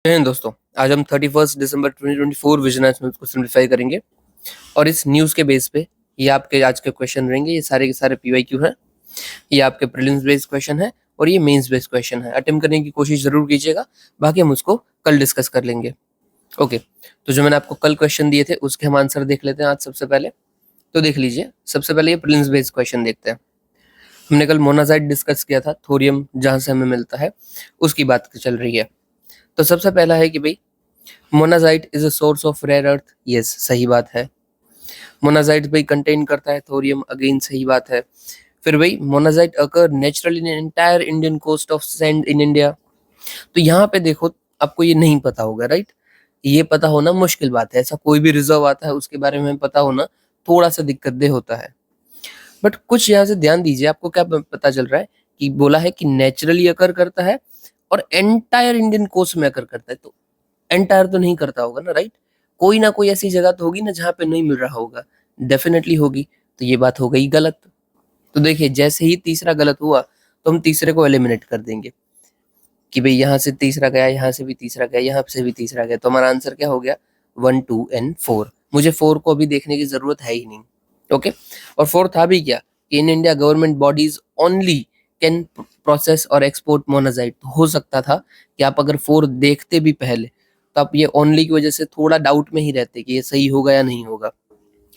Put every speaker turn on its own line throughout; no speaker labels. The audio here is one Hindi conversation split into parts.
दोस्तों, आज हम 31 दिसंबर 2024 विजन न्यूज को सिम्प्लीफाई करेंगे और इस न्यूज के बेस पे ये आपके आज के क्वेश्चन रहेंगे। ये सारे के सारे पीवाईक्यू हैं, ये आपके प्रीलिम्स बेस्ड क्वेश्चन है और ये मेंस बेस्ड क्वेश्चन है। अटेम्प्ट करने की कोशिश जरूर कीजिएगा, बाकी हम उसको कल डिस्कस कर लेंगे। ओके, तो जो मैंने आपको कल क्वेश्चन दिए थे उसके हम आंसर देख लेते हैं आज। सबसे पहले तो देख लीजिए, सबसे पहले ये प्रीलिम्स बेस्ड क्वेश्चन देखते हैं। हमने कल मोनाजाइट डिस्कस किया था, थोरियम जहां से हमें मिलता है उसकी बात चल रही है। तो सबसे पहला है कि भाई monazite is a source of rare earth. Yes, सही बात है। मोनाजाइट भाई कंटेन करता है थोरियम, अगेन सही बात है। फिर भाई monazite occur naturally in entire Indian coast of sand in India. तो यहाँ पे देखो, आपको ये नहीं पता होगा, राइट? ये पता होना मुश्किल बात है। ऐसा कोई भी रिजर्व आता है उसके बारे में पता होना थोड़ा सा दिक्कत दे होता है। बट कुछ यहाँ से ध्यान दीजिए, आपको क्या पता चल रहा है कि बोला है कि नेचुरली अकर करता है और एंटायर इंडियन कोस्ट में अकर करता है। तो एंटायर तो नहीं करता होगा ना, राइट? कोई ना कोई ऐसी जगह तो होगी ना जहाँ पे नहीं मिल रहा होगा, डेफिनेटली होगी। तो ये बात हो गई गलत। तो देखिए, जैसे ही तीसरा गलत हुआ तो हम तीसरे को एलिमिनेट कर देंगे कि भाई यहाँ से तीसरा गया, यहाँ से भी तीसरा गया, यहाँ से भी तीसरा गया। तो हमारा आंसर क्या हो गया? 1, 2 एंड 4। मुझे 4 को अभी देखने की जरूरत है ही नहीं। ओके, और 4 था भी क्या कि in India government bodies only can process और एक्सपोर्ट मोनाजाइट। तो हो सकता था कि आप अगर 4 देखते भी पहले तो आप ये ओनली की वजह से थोड़ा डाउट में ही रहते कि ये सही होगा या नहीं होगा,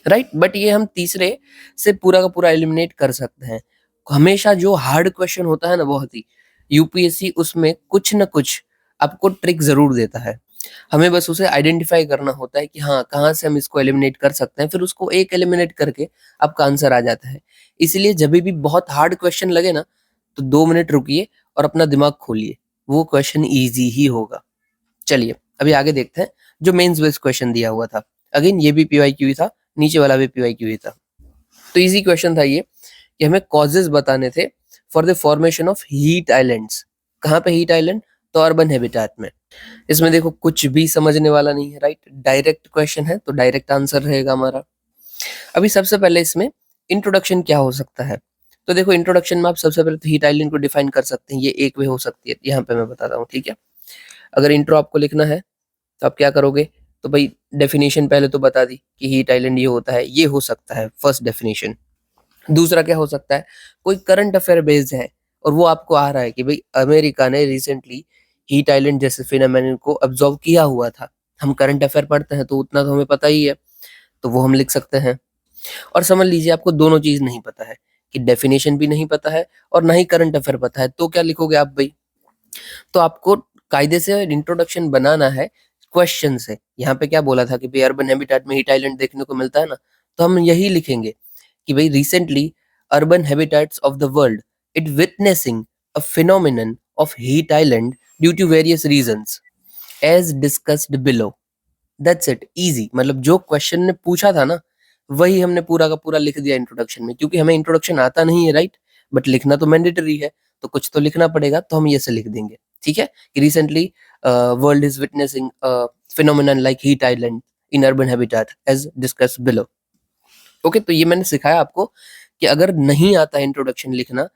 राइट? बट ये हम तीसरे से पूरा का पूरा एलिमिनेट कर सकते हैं। हमेशा जो हार्ड क्वेश्चन होता है ना, बहुत ही यूपीएससी उसमें कुछ ना कुछ आपको ट्रिक जरूर देता है। हमें बस उसे आइडेंटिफाई करना होता है कि हाँ, कहाँ से हम इसको एलिमिनेट कर सकते हैं, फिर उसको एक एलिमिनेट करके आपका आंसर आ जाता है। इसलिए जब भी बहुत हार्ड क्वेश्चन लगे ना, तो 2 मिनट रुकिए और अपना दिमाग खोलिए, वो क्वेश्चन ईजी ही होगा। चलिए अभी आगे देखते हैं जो मेंस बेस्ड क्वेश्चन दिया हुआ था। अगेन ये भी पीवाईक्यू ही था, नीचे वाला भी पीवाईक्यू ही था। तो इजी क्वेश्चन था ये कि हमें कॉजेज बताने थे for the formation of heat islands. कहाँ पे हीट आइलैंड? तो अर्बन हैबिटेट में। इसमें देखो कुछ भी समझने वाला नहीं है, राइट? डायरेक्ट क्वेश्चन है तो डायरेक्ट आंसर रहेगा हमारा। अभी सबसे पहले इसमें इंट्रोडक्शन क्या हो सकता है? तो देखो, इंट्रोडक्शन में आप सबसे पहले तो हीट आइलैंड को डिफाइन कर सकते हैं। ये एक वे हो सकती है, यहाँ पे मैं बताता हूँ, ठीक है? अगर इंट्रो आपको लिखना है तो आप क्या करोगे? तो भाई डेफिनेशन पहले तो बता दी कि हीट आइलैंड ये होता है, ये हो सकता है फर्स्ट डेफिनेशन। दूसरा क्या हो सकता है? कोई करंट अफेयर बेस्ड है और वो आपको आ रहा है कि भाई अमेरिका ने रिसेंटली हीट आइलैंड जैसे फिनोमेनन को अब्जॉर्व किया हुआ था। हम करंट अफेयर पढ़ते हैं तो उतना तो हमें पता ही है, तो वो हम लिख सकते हैं। और समझ लीजिए आपको दोनों चीज नहीं पता है, कि डेफिनेशन भी नहीं पता है और ना ही करंट अफेयर पता है, तो क्या लिखोगे आप भाई? तो आपको कायदे से इंट्रोडक्शन बनाना है क्वेश्चन से। यहाँ पे क्या बोला था कि भाई अर्बन हैबिटेट में हीट आइलैंड देखने को मिलता है ना, तो हम यही लिखेंगे कि भाई recently urban habitats of the world it witnessing a phenomenon of heat island due to various reasons as discussed below. That's it, easy। मतलब जो क्वेश्चन ने पूछा था ना, वही हमने पूरा का पूरा लिख दिया इंट्रोडक्शन में। क्योंकि हमें इंट्रोडक्शन आता नहीं है, राइट? बट लिखना तो मैंडेटरी है, तो कुछ तो लिखना पड़ेगा, तो हम ये से लिख देंगे, ठीक है? कि recently world is witnessing phenomenon like heat island in urban habitat as discussed below. Okay, तो ये मैंने सिखाया आपको कि अगर नहीं आता इंट्रोडक्शन लिखना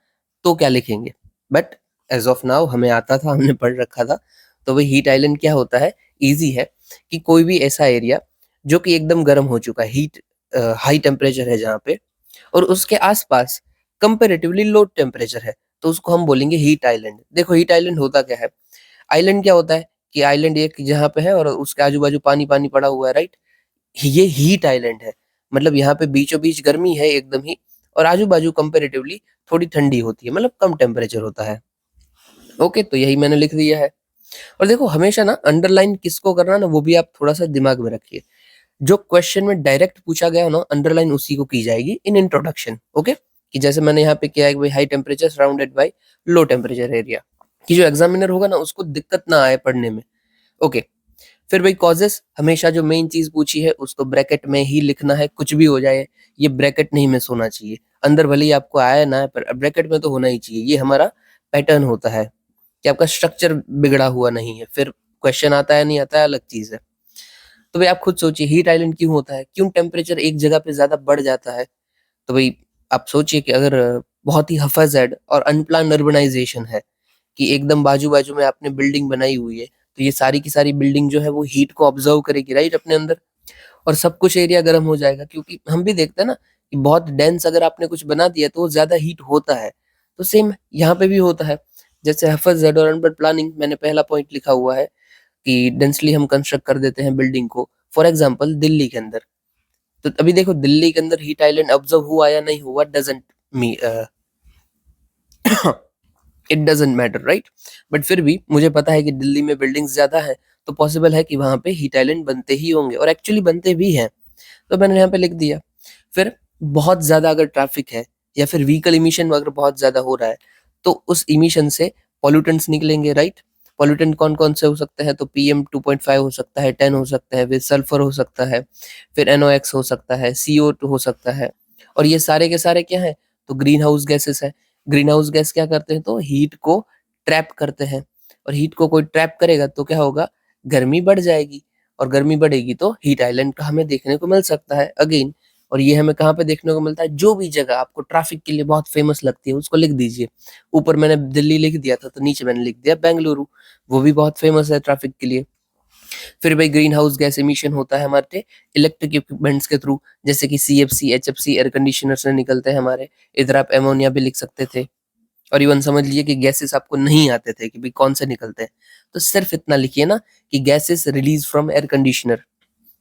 तो क्या लिखेंगे। बट एज ऑफ नाउ हमें आता था, हमने पढ़ रखा था। तो वही हीट आइलैंड क्या होता है? इजी है कि कोई भी ऐसा एरिया जो कि एकदम गर्म हो चुका है, हीट हाई टेम्परेचर है जहाँ पे, और उसके आसपास कंपेरेटिवली लो टेम्परेचर है, तो उसको हम बोलेंगे हीट आइलैंड। देखो, हीट आइलैंड होता क्या है? आइलैंड क्या होता है कि आइलैंड एक जहाँ पे है और उसके आजू बाजू पानी पानी पड़ा हुआ है, राइट? ये हीट आइलैंड है। मतलब यहाँ पे बीचों बीच गर्मी है एकदम ही, और आजू बाजू कंपेरेटिवली थोड़ी ठंडी होती है, मतलब कम टेम्परेचर होता है। ओके, तो यही मैंने लिख दिया है। और देखो, हमेशा ना अंडरलाइन किसको करना ना, वो भी आप थोड़ा सा दिमाग में रखिए। जो क्वेश्चन में डायरेक्ट पूछा गया हो ना, अंडरलाइन उसी को की जाएगी इन इंट्रोडक्शन। ओके, कि जैसे मैंने यहाँ पे किया है कि high temperature surrounded by low temperature area, कि जो एग्जामिनर होगा ना उसको दिक्कत ना आए पढ़ने में। ओके, फिर भाई कॉजेस, हमेशा जो मेन चीज पूछी है उसको ब्रैकेट में ही लिखना है, कुछ भी हो जाए ये ब्रैकेट नहीं मिस होना चाहिए। अंदर भले ही आपको आया ना, पर ब्रैकेट में तो होना ही चाहिए। ये हमारा पैटर्न होता है कि आपका स्ट्रक्चर बिगड़ा हुआ नहीं है। फिर क्वेश्चन आता है नहीं आता है अलग चीज है। तो भाई आप खुद सोचिए, हीट आइलैंड क्यों होता है? क्यों टेम्परेचर एक जगह पे ज्यादा बढ़ जाता है? तो भाई आप सोचिए कि अगर बहुत ही हफाजेड और अनप्लान अर्बनाइजेशन है, कि एकदम बाजू बाजू में आपने बिल्डिंग बनाई हुई है, तो ये सारी की सारी बिल्डिंग जो है वो हीट को ऑब्जर्व करेगी, राइट, अपने अंदर, और सब कुछ एरिया गर्म हो जाएगा। क्योंकि हम भी देखते हैं ना कि बहुत डेंस अगर आपने कुछ बना दिया तो वो ज्यादा हीट होता है। तो सेम यहाँ पे भी होता है। जैसे HFZ और अर्बन प्लानिंग, मैंने पहला पॉइंट लिखा हुआ है कि डेंसली हम कंस्ट्रक्ट कर देते हैं बिल्डिंग को। फॉर एग्जाम्पल दिल्ली के अंदर, तो अभी देखो दिल्ली के अंदर हीट आइलैंड ऑब्जर्व हुआ या नहीं हुआ, doesn't me it doesn't matter, right. But फिर भी मुझे पता है कि दिल्ली में बिल्डिंग्स ज्यादा है, तो पॉसिबल है कि वहां पे हीट आइलैंड बनते ही होंगे, और एक्चुअली बनते भी हैं। तो मैंने यहाँ पे लिख दिया। फिर बहुत ज्यादा अगर ट्रैफिक है या फिर व्हीकल इमिशन अगर बहुत ज्यादा हो रहा है, तो उस इमिशन से पॉल्यूटेंट्स निकलेंगे, राइट। पॉल्यूटेंट कौन कौन से हो सकते हैं, तो PM2.5 हो सकता है, 10 हो सकता है, फिर सल्फर हो सकता है, फिर NOx हो सकता है, CO2 हो सकता है। और ये सारे के सारे क्या है, तो ग्रीन हाउस गैसेस है। ग्रीन हाउस गैस क्या करते हैं, तो हीट को ट्रैप करते हैं। और हीट को कोई ट्रैप करेगा तो क्या होगा, गर्मी बढ़ जाएगी, और गर्मी बढ़ेगी तो हीट आइलैंड का हमें देखने को मिल सकता है अगेन। और ये हमें कहाँ पे देखने को मिलता है, जो भी जगह आपको ट्रैफिक के लिए बहुत फेमस लगती है उसको लिख दीजिए। ऊपर मैंने दिल्ली लिख दिया था, तो नीचे मैंने लिख दिया बेंगलुरु, वो भी बहुत फेमस है ट्रैफिक के लिए। फिर भाई ग्रीन हाउस गैस इमिशन होता है हमारे इलेक्ट्रिक इक्विपमेंट्स के थ्रू, जैसे कि CFC HFC एयर कंडीशनर से निकलते हैं हमारे। इधर आप एमोनिया भी लिख सकते थे। और इवन समझ लीजिए कि गैसेस आपको नहीं आते थे कि भाई कौन से निकलते हैं, तो सिर्फ इतना लिखिए ना कि gases release from air conditioner.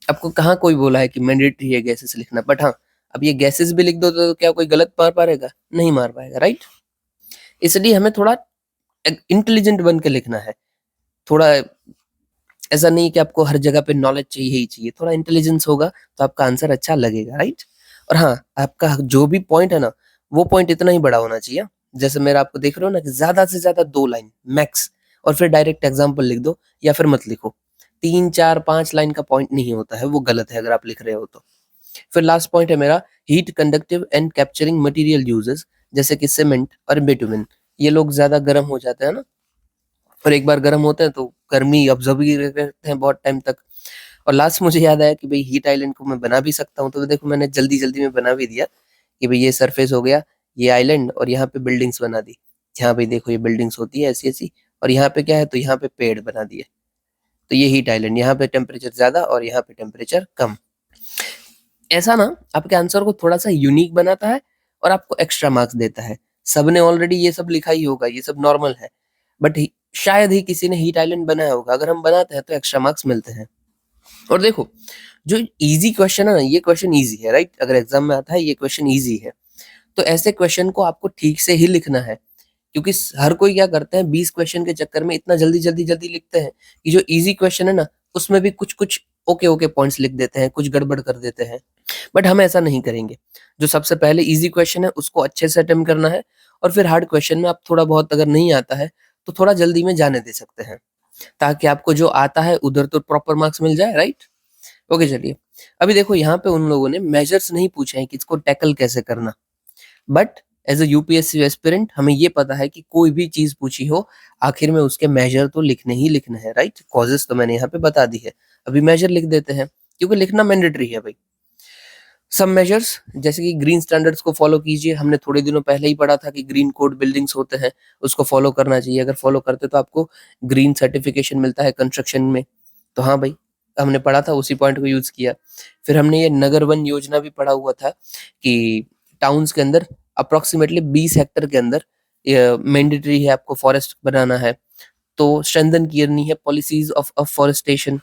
आपको कहाँ कोई बोला है कि मैंडेटरी है गैसेस लिखना, बट हाँ, अब ये गैसेस भी लिख दो तो क्या कोई गलत मार पाएगा, नहीं मार पाएगा, राइट। इसलिए हमें थोड़ा इंटेलिजेंट बन के लिखना है। थोड़ा ऐसा नहीं कि आपको हर जगह पे नॉलेज चाहिए ही चाहिए, थोड़ा इंटेलिजेंस होगा तो आपका आंसर अच्छा लगेगा, राइट। और हाँ, आपका जो भी पॉइंट है ना, वो पॉइंट इतना ही बड़ा होना चाहिए। जैसे मेरा आपको देख रहे हो ना कि ज्यादा से ज्यादा 2 लाइन मैक्स, और फिर डायरेक्ट एग्जाम्पल लिख दो, या फिर मत लिखो। 3 4 5 लाइन का पॉइंट नहीं होता है, वो गलत है अगर आप लिख रहे हो तो। फिर लास्ट पॉइंट है मेरा, heat conductive and capturing material usages, जैसे कि सीमेंट और बिटुमिन। ये लोग ज्यादा गर्म हो जाते हैं ना, और एक बार गर्म होते हैं तो गर्मी ऑब्जर्व ही रहते हैं बहुत टाइम तक। और लास्ट मुझे याद आया कि भाई हीट आइलैंड को मैं बना भी सकता हूँ, तो देखो मैंने जल्दी जल्दी में बना भी दिया कि भाई ये सरफेस हो गया, ये आइलैंड, और यहाँ पे बिल्डिंग्स बना दी। यहाँ पे देखो ये बिल्डिंग्स होती है ऐसी ऐसी, और यहाँ पे क्या है, तो यहाँ पे पेड़ बना दिए। तो ये हीट आइलैंड, यहाँ पे टेम्परेचर ज्यादा और यहाँ पे टेम्परेचर कम। ऐसा ना आपके आंसर को थोड़ा सा यूनिक बनाता है, और आपको एक्स्ट्रा मार्क्स देता है। सबने ऑलरेडी ये सब लिखा ही होगा, ये सब नॉर्मल है, बट शायद ही किसी ने हीट आइलैंड बनाया होगा। अगर हम बनाते हैं तो एक्स्ट्रा मार्क्स मिलते हैं। और देखो, जो इजी क्वेश्चन है ना, ये क्वेश्चन इजी है, राइट। अगर एग्जाम में आता है ये क्वेश्चन इजी है, तो ऐसे क्वेश्चन को आपको ठीक से ही लिखना है। क्योंकि हर कोई क्या करते हैं, 20 क्वेश्चन के चक्कर में इतना जल्दी जल्दी जल्दी लिखते हैं कि जो इजी क्वेश्चन है ना, उसमें भी कुछ कुछ ओके ओके पॉइंट्स लिख देते हैं, कुछ गड़बड़ कर देते हैं। बट हम ऐसा नहीं करेंगे। जो सबसे पहले इजी क्वेश्चन है उसको अच्छे से अटेम्प्ट करना है, और फिर हार्ड क्वेश्चन में आप थोड़ा बहुत अगर नहीं आता है तो थोड़ा जल्दी में जाने दे सकते हैं, ताकि आपको जो आता है उधर तो प्रॉपर मार्क्स मिल जाए, राइट। ओके चलिए, अभी देखो यहाँ पे उन लोगों ने मेजर्स नहीं पूछे हैं कि इसको टैकल कैसे करना, but as a UPSC aspirant हमें ये पता है कि कोई भी चीज पूछी हो, आखिर में उसके मेजर तो लिखने ही लिखने हैं, राइट। कॉजेस तो मैंने यहाँ पे बता दी है, अभी मेजर लिख देते हैं, क्योंकि लिखना मैंडेटरी है भाई। सब मेजर्स, जैसे कि ग्रीन स्टैंडर्ड्स को फॉलो कीजिए। हमने थोड़े दिनों पहले ही पढ़ा था कि ग्रीन कोड बिल्डिंग्स होते हैं, उसको फॉलो करना चाहिए। अगर फॉलो करते तो आपको ग्रीन सर्टिफिकेशन मिलता है कंस्ट्रक्शन में। तो हाँ भाई, हमने पढ़ा था, उसी पॉइंट को यूज किया। फिर हमने ये नगर वन योजना भी पढ़ा हुआ था कि टाउन्स के अंदर अप्रोक्सीमेटली 20 हेक्टर के अंदर मैंडेटरी है आपको फॉरेस्ट बनाना है, तो स्ट्रेंथन करनी है पॉलिसीज ऑफ अफॉरेस्टेशन।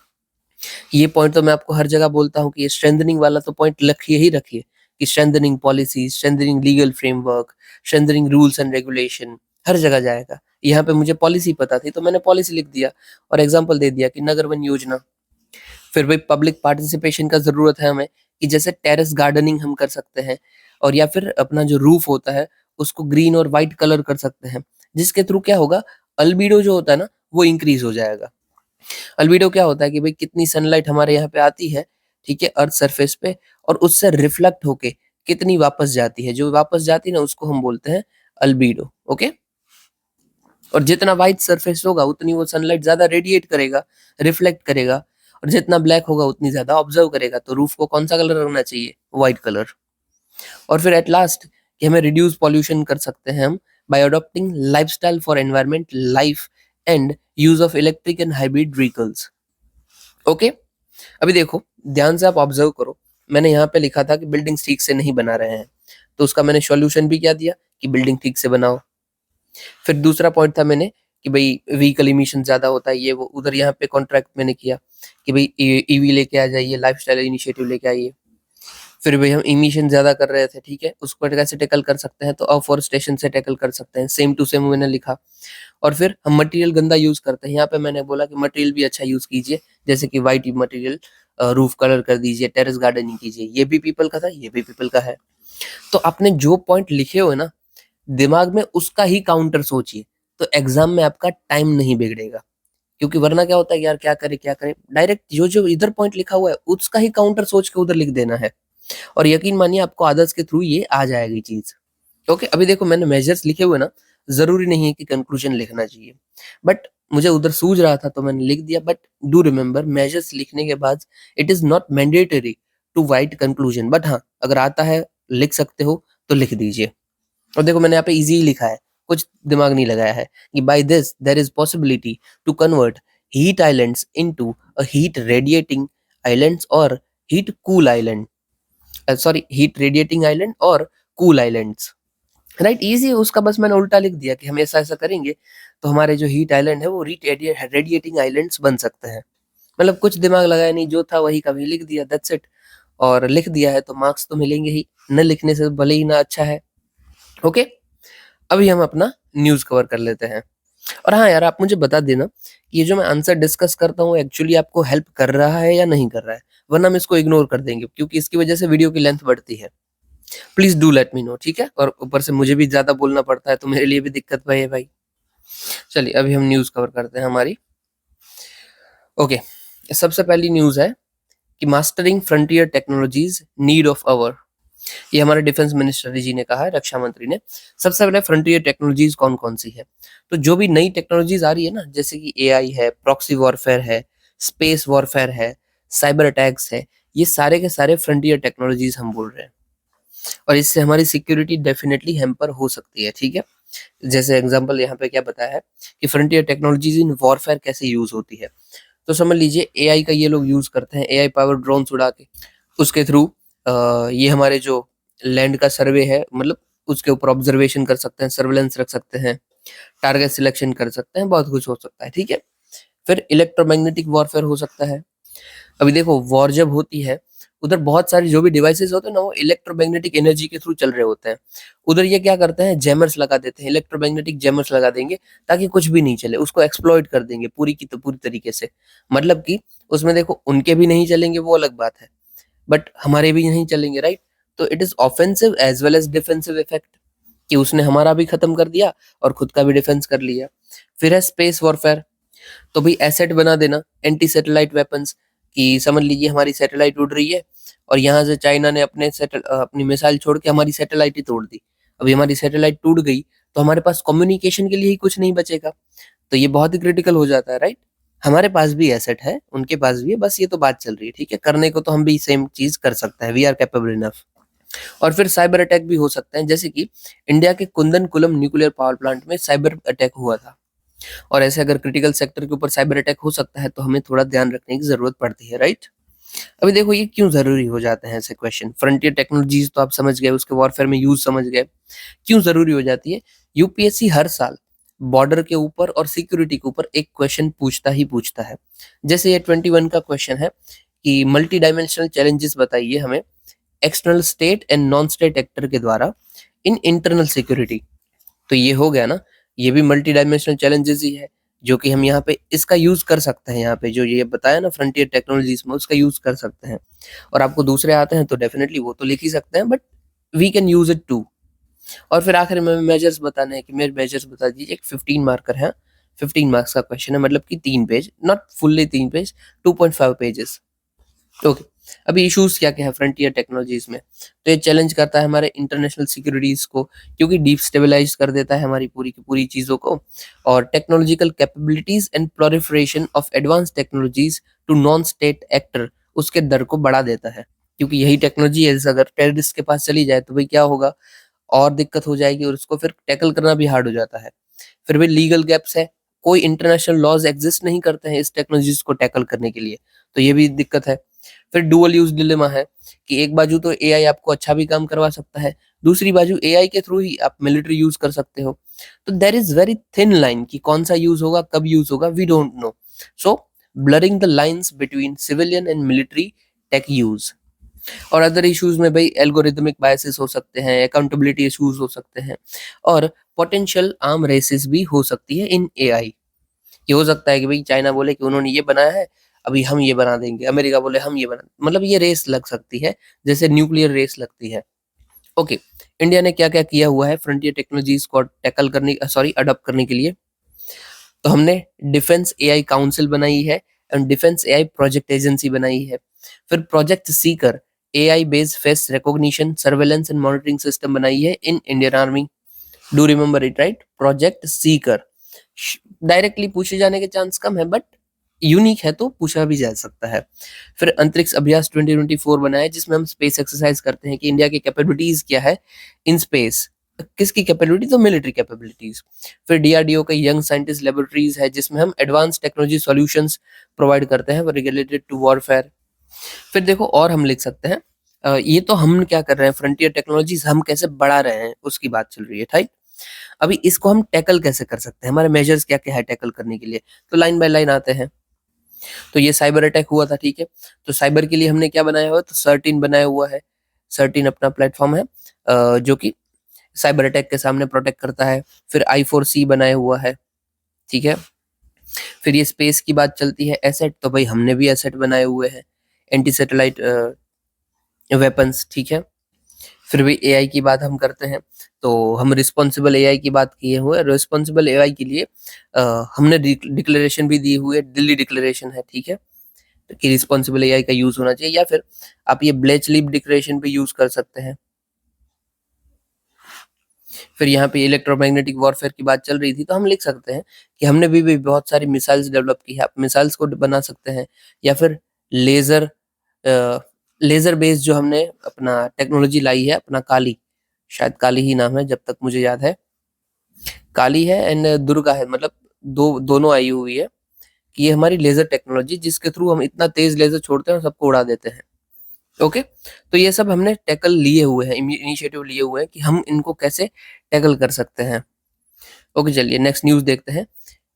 ये पॉइंट तो मैं आपको हर जगह बोलता हूँ कि ये स्ट्रेंथनिंग वाला तो पॉइंट रखिए ही रखिए, कि strengthening policy, strengthening legal framework, strengthening rules and regulation, हर जगह जाएगा। यहाँ पे मुझे पॉलिसी पता थी तो मैंने पॉलिसी लिख दिया, और एग्जाम्पल दे दिया कि नगर वन योजना। फिर भाई पब्लिक पार्टिसिपेशन का जरूरत है हमें, कि जैसे टेरेस गार्डनिंग हम कर सकते हैं, और या फिर अपना जो रूफ होता है उसको ग्रीन और व्हाइट कलर कर सकते हैं, जिसके थ्रू क्या होगा, अल्बीडो जो होता है ना वो इंक्रीज हो जाएगा। अल्बीडो क्या होता है कि भाई कितनी सनलाइट हमारे यहाँ पे आती है, ठीक है, अर्थ सरफेस पे, और उससे रिफ्लेक्ट होके कितनी वापस जाती है, जो वापस जाती है ना उसको हम बोलते हैं अल्बीडो। ओके, और जितना वाइट सरफेस होगा उतनी वो सनलाइट ज्यादा रेडिएट करेगा, रिफ्लेक्ट करेगा, और जितना ब्लैक होगा उतनी ज्यादा ऑब्जर्व करेगा। तो रूफ को कौन सा कलर रखना चाहिए, व्हाइट कलर। और फिर एट लास्ट कि हमें रिड्यूस पॉल्यूशन कर सकते हैं हम bye adopting lifestyle for environment life and use of electric and hybrid vehicles. Okay, अभी देखो ध्यान से आप ऑब्जर्व करो, मैंने यहाँ पे लिखा था कि बिल्डिंग ठीक से नहीं बना रहे हैं, तो उसका मैंने सॉल्यूशन भी क्या दिया कि बिल्डिंग ठीक से बनाओ। फिर दूसरा पॉइंट था मैंने कि भाई व्हीकल इमिशन ज्यादा होता है, ये वो, उधर यहाँ पे कॉन्ट्रैक्ट मैंने किया कि भाई ईवी लेके आ जाइए, लाइफस्टाइल इनिशिएटिव लेके आइए। फिर भाई हम इमिशन ज्यादा कर रहे थे, ठीक है, उसको कैसे टैकल कर सकते हैं, तो अफॉरेस्टेशन से टैकल कर सकते हैं, सेम टू सेम मैंने लिखा। और फिर हम मटेरियल गंदा यूज करते हैं, यहाँ पे मैंने बोला कि मटेरियल भी अच्छा यूज कीजिए, जैसे कि वाइट मटेरियल, रूफ कलर कर दीजिए, टेरेस गार्डनिंग कीजिए, ये भी पीपल का था, ये भी पीपल का है। तो आपने जो पॉइंट लिखे हुए ना दिमाग में उसका ही काउंटर सोचिए, तो एग्जाम में आपका टाइम नहीं बिगड़ेगा। क्योंकि वरना क्या होता है यार, क्या करे, डायरेक्ट जो जो इधर पॉइंट लिखा हुआ है उसका ही काउंटर सोच के उधर लिख देना है, और यकीन मानिए आपको आदर्श के थ्रू ये आ जाएगी चीज। ओके, अभी देखो मैंने मेजर्स लिखे हुए ना, जरूरी नहीं है कि कंक्लूजन लिखना चाहिए, बट मुझे उधर सूझ रहा था तो मैंने लिख दिया। बट डू रिमेम्बर, मेजर्स लिखने के बाद it is not mandatory to write conclusion, but हाँ अगर आता है लिख सकते हो तो लिख दीजिए। और देखो मैंने यहाँ पे इजी लिखा है, कुछ दिमाग नहीं लगाया है, कि by this there is possibility to convert heat islands into a heat radiating islands और heat cool island, sorry heat radiating island और कूल आइलैंड्स। राइट, इजी, उसका बस मैंने उल्टा लिख दिया कि हम ऐसा ऐसा करेंगे तो हमारे जो हीट आइलैंड है वो रेडिएटिंग आइलैंड्स बन सकते हैं। मतलब कुछ दिमाग लगाया नहीं, जो था वही का वही लिख दिया, दैट्स इट। और लिख दिया है तो मार्क्स तो मिलेंगे ही, न लिखने से भले ही ना अच्छा है। ओके, अभी हम अपना न्यूज कवर कर लेते हैं। और हाँ यार, आप मुझे बता देना कि ये जो मैं आंसर डिस्कस करता हूँ एक्चुअली आपको हेल्प कर रहा है या नहीं कर रहा है, वरना हम इसको इग्नोर कर देंगे, क्योंकि इसकी वजह से वीडियो की लेंथ बढ़ती है। Please do let me know, ठीक है, और ऊपर से मुझे भी ज्यादा बोलना पड़ता है तो मेरे लिए भी दिक्कत भाई है भाई। चलिए अभी हम न्यूज कवर करते हैं हमारी। ओके, सबसे पहली न्यूज है कि mastering frontier technologies need of hour. ये हमारे डिफेंस मिनिस्टर जी ने कहा है, रक्षा मंत्री ने। सबसे पहले फ्रंटियर टेक्नोलॉजीज कौन कौन सी है, तो जो भी नई टेक्नोलॉजीज आ रही है ना, जैसे कि एआई है, प्रॉक्सी वॉरफेयर है, स्पेस वॉरफेयर है, साइबर अटैक्स है, ये सारे के सारे फ्रंटियर टेक्नोलॉजीज हम बोल रहे हैं। और इससे हमारी सिक्योरिटी डेफिनेटली हैम्पर हो सकती है, ठीक है। जैसे एग्जांपल यहाँ पे क्या बताया है कि फ्रंटियर टेक्नोलॉजीज इन वॉरफेयर कैसे यूज होती है, तो समझ लीजिए एआई का ये लोग यूज करते हैं, एआई पावर ड्रोन्स उड़ा के, उसके थ्रू ये हमारे जो लैंड का सर्वे है, मतलब उसके ऊपर ऑब्जर्वेशन कर सकते हैं, सर्वेलेंस रख सकते हैं, टारगेट सिलेक्शन कर सकते हैं, बहुत कुछ हो सकता है, ठीक है। फिर इलेक्ट्रोमैग्नेटिक वॉरफेयर हो सकता है। अभी देखो वॉर जब होती है, उधर बहुत सारे जो भी डिवाइसेस होते हैं ना, वो इलेक्ट्रोमैग्नेटिक एनर्जी के थ्रू चल रहे होते हैं। उधर ये क्या करते हैं, जैमर्स लगा देते हैं, इलेक्ट्रोमैग्नेटिक जैमर्स लगा देंगे, ताकि कुछ भी नहीं चले, उसको एक्सप्लॉइट कर देंगे पूरी की तो पूरी तरीके से। मतलब कि उसमें देखो उनके भी नहीं चलेंगे वो अलग बात है, बट हमारे भी नहीं चलेंगे, राइट। तो it is offensive as well as defensive effect, कि उसने हमारा भी खत्म कर दिया और खुद का भी डिफेंस कर लिया। फिर है स्पेस वॉरफेयर, तो भाई एसेट बना देना, एंटी सैटेलाइट वेपन्स, कि समझ लीजिए हमारी सैटेलाइट उड़ रही है और यहाँ से चाइना ने अपनी मिसाइल छोड़ के हमारी सैटेलाइट ही तोड़ दी। अभी हमारी सैटेलाइट टूट गई तो हमारे पास कम्युनिकेशन के लिए ही कुछ नहीं बचेगा, तो ये बहुत ही क्रिटिकल हो जाता है, राइट। हमारे पास भी एसेट है, उनके पास भी है, बस ये तो बात चल रही है, ठीक है, करने को तो हम भी सेम चीज कर सकते हैं, वी आर कैपेबल इनफ। और फिर साइबर अटैक भी हो सकते हैं, जैसे कि इंडिया के कुंदन न्यूक्लियर पावर प्लांट में साइबर अटैक हुआ था। और ऐसे अगर क्रिटिकल सेक्टर के ऊपर साइबर अटैक हो सकता है तो हमें थोड़ा ध्यान रखने की जरूरत पड़ती है, राइट। अभी देखो ये क्यों जरूरी हो जाते हैं ऐसे क्वेश्चन, फ्रंटियर टेक्नोलॉजीज तो आप समझ गए, उसके वॉरफेयर में यूज समझ गए, क्यों जरूरी हो जाती है। यूपीएससी हर साल बॉर्डर के ऊपर और सिक्योरिटी के ऊपर एक क्वेश्चन पूछता ही पूछता है। जैसे ये 21 का क्वेश्चन है कि मल्टी डायमेंशनल चैलेंजेस बताइए हमें external state and non state actor के द्वारा इन इंटरनल सिक्योरिटी। तो ये हो गया ना, ये भी मल्टी डायमेंशनल चैलेंजेस ही है, जो कि हम यहाँ पे इसका यूज कर सकते हैं, यहाँ पे जो ये बताया ना फ्रंटियर टेक्नोलॉजीज में, उसका यूज कर सकते हैं। और आपको दूसरे आते हैं तो डेफिनेटली वो तो लिख ही सकते हैं, but we can use it too. और फिर आखिर में मेजर्स बताने हैं कि मेरे मेजर्स बता दीजिए। एक 15 मार्कर है, 15 मार्क्स का क्वेश्चन है, मतलब कि 3 page, not fully 3 page, 2.5 pages. Okay, अभी इश्यूज क्या क्या है फ्रंटियर टेक्नोलॉजीज में, तो ये चैलेंज करता है हमारे इंटरनेशनल सिक्योरिटीज को, क्योंकि डीप स्टेबलाइज कर देता है हमारी पूरी की पूरी चीजों को। और technological capabilities and proliferation of advance technologies to non state actor, उसके दर को बढ़ा देता है, क्योंकि यही टेक्नोलॉजी है अगर टेररिस्ट के पास चली जाए तो भाई क्या होगा, और दिक्कत हो जाएगी और उसको फिर टैकल करना भी हार्ड हो जाता है। फिर भी लीगल गैप्स है, कोई इंटरनेशनल लॉज एग्जिस्ट नहीं करते हैं इस टेक्नोलॉजीज को टैकल करने के लिए, तो ये भी दिक्कत है। फिर डुअल यूज डिलेमा है कि एक बाजू तो एआई आपको अच्छा भी काम करवा सकता है, दूसरी बाजू एआई के थ्रू ही आप मिलिट्री यूज कर सकते हो। तो there is very thin line कि कौन सा यूज होगा, कब यूज होगा, we don't know. So blurring the lines between civilian and military tech use. और अदर इश्यूज में भाई एल्गोरिथमिक बायसेस हो सकते हैं, अकाउंटेबिलिटी इश्यूज हो सकते हैं, और पोटेंशियल आर्म रेसेस भी हो सकती है इन एआई। ये हो सकता है कि भाई चाइना बोले कि उन्होंने ये बनाया है, अभी हम ये बना देंगे, अमेरिका बोले हम ये बना, मतलब ये रेस लग सकती है, जैसे न्यूक्लियर रेस लगती है। ओके, इंडिया ने क्या क्या किया हुआ है फ्रंटियर टेक्नोलॉजीज को टैकल करने, सॉरी अडॉप्ट करने के लिए? तो हमने डिफेंस एआई काउंसिल बनाई है and defence AI project agency बनाई है। फिर project Sikar AI based face recognition surveillance and monitoring system बनाई है in Indian army. Do remember it, right? Project Sikar. Directly पूछे जाने के चांस कम है, बट यूनिक है तो पूछा भी जा सकता है। फिर अंतरिक्ष अभ्यास 2024 बनाया है, जिसमें हम स्पेस एक्सरसाइज करते हैं कि इंडिया की कैपेबिलिटीज क्या है इन स्पेस। किसकी कैपेबिलिटी? तो मिलिट्री कैपेबिलिटीज। फिर डीआरडीओ का यंग साइंटिस्ट लेबोरेटरीज है, जिसमें हम एडवांस टेक्नोलॉजी सॉल्यूशंस प्रोवाइड करते हैं रिलेटेड टू वॉरफेयर। फिर देखो और हम लिख सकते हैं, ये तो हम क्या कर रहे हैं, फ्रंटियर टेक्नोलॉजीज हम कैसे बढ़ा रहे हैं उसकी बात चल रही है, राइट? अभी इसको हम टैकल कैसे कर सकते हैं, हमारे मेजर्स क्या क्या है टैकल करने के लिए? तो लाइन बाय लाइन आते हैं। तो ये साइबर अटैक हुआ था, ठीक है, तो साइबर के लिए हमने क्या बनाया हुआ है? तो सर्टिन बनाया हुआ है। सर्टिन अपना प्लेटफॉर्म है जो कि साइबर अटैक के सामने प्रोटेक्ट करता है। फिर I4C बनाया हुआ है, ठीक है। फिर ये स्पेस की बात चलती है, एसेट, तो भाई हमने भी एसेट बनाए हुए हैं, एंटी सैटेलाइट वेपन्स, ठीक है। फिर भी एआई की बात हम करते हैं, तो हम रिस्पॉन्सिबल एआई की बात किए हुए। रिस्पॉन्सिबल एआई के लिए हमने डिक्लेरेशन भी दी हुई है, दिल्ली डिक्लेरेशन है, ठीक है, कि रिस्पॉन्सिबल एआई का यूज होना चाहिए, या फिर आप ये ब्लेचलीप डिक्लेरेशन भी यूज कर सकते हैं। फिर यहाँ पे इलेक्ट्रोमैग्नेटिक वॉरफेयर की बात चल रही थी, तो हम लिख सकते हैं कि हमने भी बहुत सारी मिसाइल्स डेवलप की है। आप मिसाइल्स को बना सकते हैं, या फिर लेजर लेजर बेस्ड जो हमने अपना टेक्नोलॉजी लाई है, अपना काली, शायद काली ही नाम है जब तक मुझे याद है, काली है एंड दुर्गा है, मतलब दोनों आई हुई है कि ये हमारी लेजर टेक्नोलॉजी, जिसके थ्रू हम इतना तेज लेजर छोड़ते हैं और सबको उड़ा देते हैं। ओके, तो ये सब हमने टैकल लिए हुए हैं, इनिशिएटिव लिए हुए हैं कि हम इनको कैसे टैकल कर सकते हैं। ओके, चलिए नेक्स्ट न्यूज देखते हैं।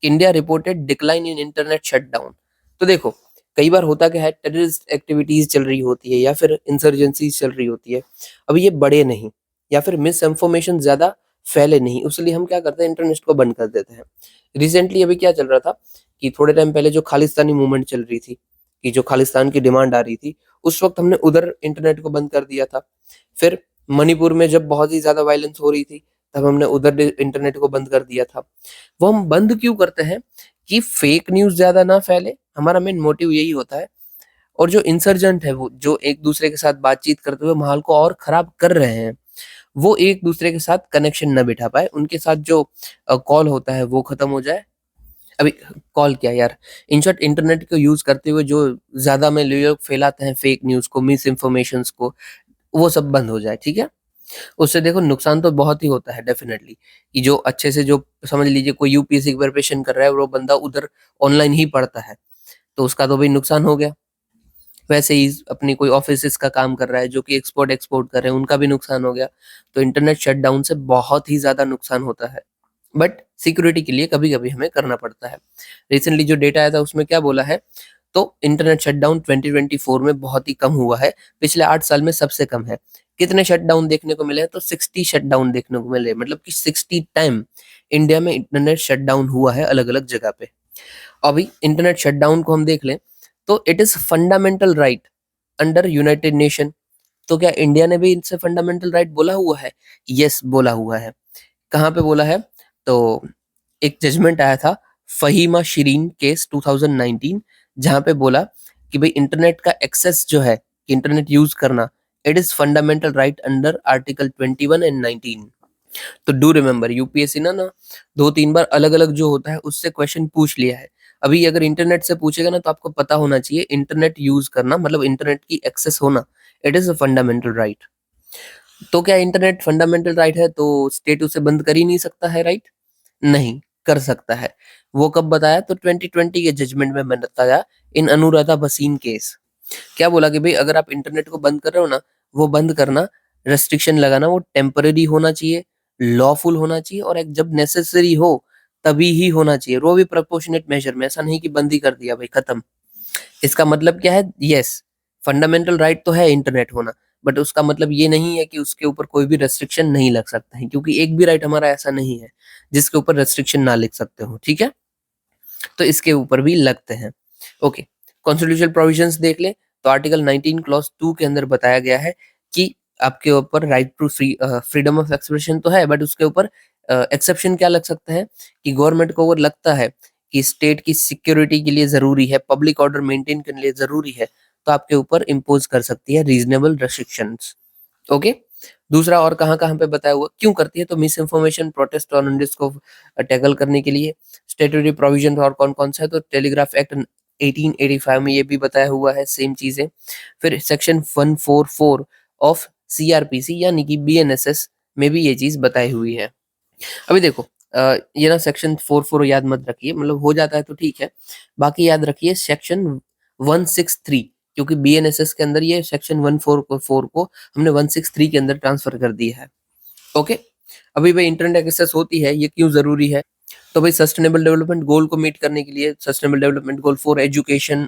India reported decline in internet shutdown. तो देखो, कई बार होता क्या है, टेररिस्ट एक्टिविटीज चल रही होती है या फिर इंसर्जेंसी चल रही होती है, अब ये बढ़े नहीं या फिर मिस इन्फॉर्मेशन ज्यादा फैले नहीं, उसलिए हम क्या करते हैं, इंटरनेट को बंद कर देते हैं। रिसेंटली अभी क्या चल रहा था कि थोड़े टाइम पहले जो खालिस्तानी मूवमेंट चल रही थी, कि जो खालिस्तान की डिमांड आ रही थी, उस वक्त हमने उधर इंटरनेट को बंद कर दिया था। फिर मणिपुर में जब बहुत ही ज्यादा वायलेंस हो रही थी, तब हमने उधर इंटरनेट को बंद कर दिया था। वो हम बंद क्यों करते हैं? कि फेक न्यूज ज्यादा ना फैले, हमारा मेन मोटिव यही होता है। और जो इंसर्जेंट है, वो जो एक दूसरे के साथ बातचीत करते हुए माहौल को और खराब कर रहे हैं, वो एक दूसरे के साथ कनेक्शन न बिठा पाए, उनके साथ जो कॉल होता है वो खत्म हो जाए। अभी कॉल क्या यार, इन शॉर्ट इंटरनेट को यूज करते हुए जो ज्यादा में लोग फैलाते हैं फेक न्यूज को, मिस इन्फॉर्मेशन को, वो सब बंद हो जाए, ठीक है। उससे देखो नुकसान तो बहुत ही होता है डेफिनेटली, कि जो अच्छे से, जो समझ लीजिए कोई यूपीएससी की प्रिपरेशन कर रहा है, वो बंदा उधर ऑनलाइन ही पढ़ता है, तो उसका तो भाई नुकसान हो गया। वैसे ही अपनी कोई ऑफिस का काम कर रहा है जो कि एक्सपोर्ट एक्सपोर्ट कर रहे हैं, उनका भी नुकसान हो गया। तो इंटरनेट शटडाउन से बहुत ही ज्यादा नुकसान होता है, बट सिक्योरिटी के लिए कभी कभी हमें करना पड़ता है। रिसेंटली जो डेटा आया था उसमें क्या बोला है, तो इंटरनेट शटडाउन 2024 में बहुत ही कम हुआ है, पिछले 8 साल में सबसे कम है। कितने शटडाउन देखने को मिले हैं? तो 60 शटडाउन देखने को मिले, मतलब कि 60 टाइम इंडिया में इंटरनेट शटडाउन हुआ है अलग अलग जगह पे। अभी इंटरनेट शटडाउन को हम देख लें, तो it is fundamental right under United nation. तो क्या इंडिया ने भी इनसे फंडामेंटल राइट बोला हुआ है? यस, बोला हुआ है। कहाँ पे बोला है? तो एक जजमेंट आया था, फहीमा शिरीन केस 2019, जहां पे बोला कि भाई इंटरनेट का एक्सेस जो है, इंटरनेट यूज करना, it is fundamental right under article 21 and 19। तो डू रिमेम्बर, यूपीएससी ना 2-3 बार अलग अलग जो होता है उससे क्वेश्चन पूछ लिया है। अभी अगर इंटरनेट से पूछेगा ना, तो आपको पता होना चाहिए इंटरनेट यूज करना, मतलब इंटरनेट की एक्सेस होना, it is a fundamental right. तो क्या इंटरनेट फंडामेंटल राइट है तो स्टेट उसे बंद कर ही नहीं सकता है, राइट? नहीं, कर सकता है। वो कब बताया? तो 2020 के जजमेंट में मैंने बताया इन अनुराधा भसीन केस। क्या बोला कि भाई अगर आप इंटरनेट को बंद कर रहे हो ना, वो बंद करना, रेस्ट्रिक्शन लगाना वो टेम्पररी होना चाहिए, लॉफुल होना चाहिए और एक जब नेसेसरी हो तभी ही होना चाहिए। वो भी प्रोपोर्शनेट मेजर में, ऐसा नहीं कि बंद ही कर दिया भाई खत्म। इसका मतलब क्या है? यस, फंडामेंटल राइट तो है इंटरनेट होना, बट उसका मतलब ये नहीं है कि उसके ऊपर कोई भी रेस्ट्रिक्शन नहीं लग सकता है, क्योंकि एक भी राइट हमारा ऐसा नहीं है जिसके ऊपर रेस्ट्रिक्शन ना लिख सकते हो। ठीक है, तो इसके ऊपर भी लगते हैं। ओके, कॉन्स्टिट्यूशनल प्रोविजंस देख ले तो आर्टिकल 19 क्लॉज 2 के अंदर बताया गया है कि आपके ऊपर right to freedom of expression तो है, बट उसके ऊपर एक्सेप्शन क्या लग सकता है कि गवर्नमेंट को अगर लगता है कि स्टेट की सिक्योरिटी के लिए जरूरी है, पब्लिक ऑर्डर मेंटेन करने के लिए जरूरी है, तो आपके ऊपर इम्पोज कर सकती है रीजनेबल रेस्ट्रिक्शंस। ओके, दूसरा और कहाँ-कहाँ पे बताया हुआ, क्यों करती है? तो मिस इन्फॉर्मेशन, प्रोटेस्ट और अनरेस्ट को टैकल करने के लिए। स्टैट्यूटरी प्रोविजन और कौन-कौन सा है? तो टेलीग्राफ एक्ट 1885 में ये भी बताया हुआ है सेम चीजें। फिर सेक्शन 144 ऑफ सीआरपीसी यानी कि बीएनएसएस में भी ये चीज बताई हुई है। अभी देखो ये ना सेक्शन 44 याद मत रखिए, मतलब हो जाता है तो ठीक है, बाकी याद रखिए सेक्शन 163, क्योंकि बीएनएसएस के अंदर ये सेक्शन 144 को हमने 163 के अंदर ट्रांसफर कर दिया है। ओके, अभी भाई इंटरनेट एक्सेस होती है, ये क्यों जरूरी है? तो भाई सस्टेनेबल डेवलपमेंट गोल को मीट करने के लिए, sustainable development goal 4 education,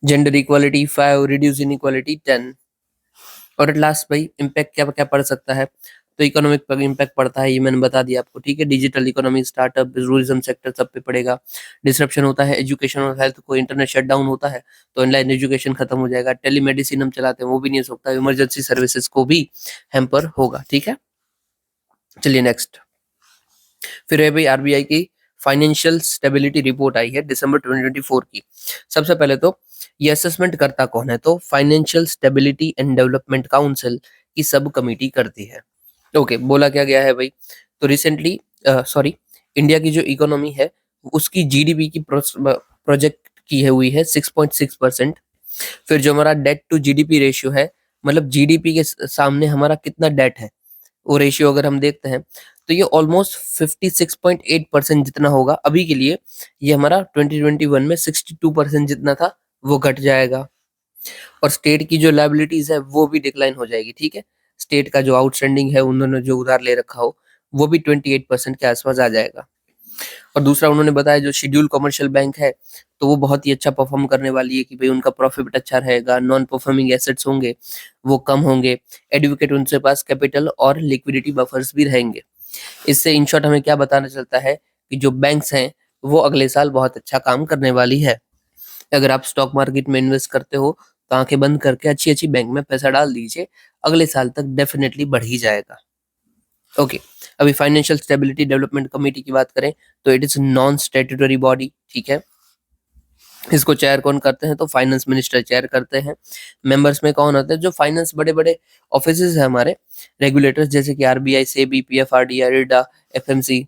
gender equality 5, reduce inequality 10, और एट लास्ट भाई इम्पैक्ट क्या क्या पड़ सकता है? तो इकोनॉमिक पर इम्पैक्ट पड़ता है, ये मैंने बता दिया आपको। ठीक है, digital economy, startup, tourism sector सब पे पड़ेगा। डिसरप्शन होता है एजुकेशन और हेल्थ को, इंटरनेट शट डाउन होता है तो ऑनलाइन एजुकेशन खत्म हो जाएगा। टेलीमेडिसिन हम चलाते हैं वो भी नहीं हो सकता, इमरजेंसी सर्विसेज को भी हैम्पर होगा। ठीक है, चलिए नेक्स्ट। फिर है भाई आरबीआई की फाइनेंशियल स्टेबिलिटी रिपोर्ट आई है दिसंबर 2024 की। सबसे पहले तो ये असेसमेंट करता कौन है? तो financial stability and development council की सब कमिटी करती है। ओके, बोला क्या गया है भाई? तो रिसेंटली इंडिया की जो इकोनॉमी है उसकी जीडीपी की प्रोजेक्ट की है हुई है 6.6%। फिर जो हमारा डेट टू जीडीपी रेशियो है, मतलब जीडीपी के सामने हमारा कितना डेट है, वो रेशियो अगर हम देखते हैं तो ये ऑलमोस्ट 56.8% जितना होगा अभी के लिए। ये हमारा 2021 में 62% जितना था वो घट जाएगा। और स्टेट की जो लायबिलिटीज है वो भी डिक्लाइन हो जाएगी। ठीक है, स्टेट का जो आउटस्टैंडिंग है, उन्होंने जो उधार ले रखा हो, वो भी 28% के आसपास आ जाएगा। और दूसरा उन्होंने बताया जो शेड्यूल कमर्शियल बैंक है तो वो बहुत ही अच्छा परफॉर्म करने वाली है कि भाई उनका प्रॉफिट अच्छा रहेगा, नॉन परफॉर्मिंग एसेट्स होंगे वो कम होंगे, एडवोकेट उनके पास कैपिटल और लिक्विडिटी बफर्स भी रहेंगे। इससे इन शॉर्ट हमें क्या बताना चलता है कि जो बैंक्स हैं वो अगले साल बहुत अच्छा काम करने वाली है। अगर आप स्टॉक मार्केट में इन्वेस्ट करते हो तो आंखें बंद करके अच्छी अच्छी बैंक में पैसा डाल दीजिए, अगले साल तक डेफिनेटली बढ़ ही जाएगा। ओके, अभी फाइनेंशियल स्टेबिलिटी डेवलपमेंट कमेटी की बात करें तो it is non statutory body. ठीक है, इसको चेयर कौन करते हैं? तो फाइनेंस मिनिस्टर चेयर करते हैं। मेंबर्स में कौन होते हैं? जो फाइनेंस बड़े बड़े ऑफिसेज है हमारे, रेगुलेटर्स जैसे कि RBI, SEBI, PFRD, IRDA, FMC,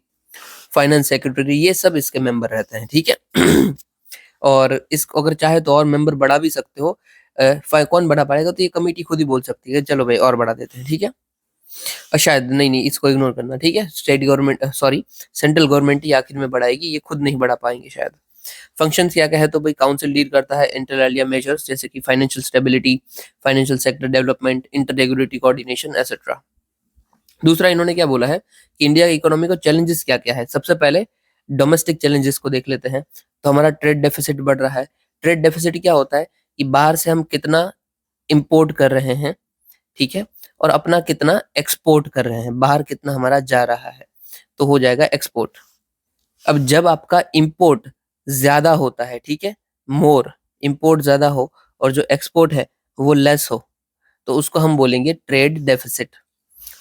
finance secretary, ये सब इसके मेंबर रहते हैं। ठीक है और इसको अगर चाहे तो और मेंबर बढ़ा भी सकते हो। कौन बढ़ा पाएगा? तो ये कमेटी खुद ही बोल सकती है चलो भाई और बढ़ा देते हैं। ठीक है, शायद नहीं नहीं, इसको इग्नोर करना। ठीक है, स्टेट गवर्नमेंट सेंट्रल गवर्नमेंट ही आखिर में बढ़ाएगी, ये खुद नहीं बढ़ा पाएंगे शायद। फंक्शन क्या क्या है? तो भाई काउंसिल डील करता है इंटर एलिया मेजर्स जैसे कि financial stability, financial sector development, inter regulatory coordination etcetera. दूसरा इन्होंने क्या बोला है कि इंडिया की इकोनॉमी को चैलेंजेस क्या क्या है? सबसे पहले डोमेस्टिक चैलेंजेस को देख लेते हैं। तो हमारा ट्रेड डेफिसिट बढ़ रहा है। ट्रेड डेफिसिट क्या होता है कि बाहर से हम कितना इंपोर्ट कर रहे हैं, ठीक है, और अपना कितना एक्सपोर्ट कर रहे हैं, बाहर कितना हमारा जा रहा है, तो हो जाएगा एक्सपोर्ट। अब जब आपका इंपोर्ट ज्यादा होता है, ठीक है, मोर इंपोर्ट ज्यादा हो और जो एक्सपोर्ट है वो लेस हो, तो उसको हम बोलेंगे ट्रेड डेफिसिट।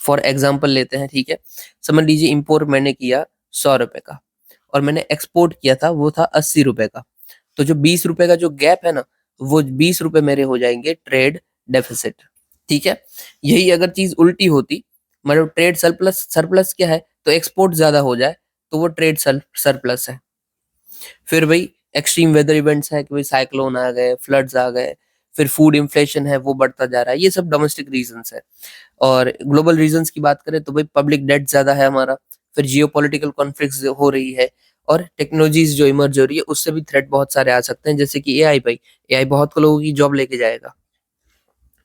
फॉर एग्जाम्पल लेते हैं, ठीक है, समझ लीजिए इंपोर्ट मैंने किया 100 रुपए का और मैंने एक्सपोर्ट किया था वो था 80 रुपए का, तो जो 20 रुपए का जो गैप है ना, वो 20 रुपए मेरे हो जाएंगे ट्रेड डेफिसिट। ठीक है, यही अगर चीज उल्टी होती, मतलब ट्रेड सरप्लस, सरप्लस क्या है? तो एक्सपोर्ट ज्यादा हो जाए तो वो ट्रेड सरप्लस है। फिर भाई एक्सट्रीम वेदर इवेंट्स है कि भाई साइक्लोन आ गए, फ्लड्स आ गए, फिर फूड इन्फ्लेशन है वो बढ़ता जा रहा है, ये सब डोमेस्टिक रीजंस है। और ग्लोबल रीजंस की बात करें तो भाई पब्लिक डेट ज्यादा है हमारा, फिर जियोपॉलिटिकल कॉन्फ्लिक्ट्स हो रही है, और टेक्नोलॉजीज जो इमर्ज हो रही है उससे भी थ्रेट बहुत सारे आ सकते हैं, जैसे कि एआई। भाई एआई बहुत लोगों की जॉब लेके जाएगा,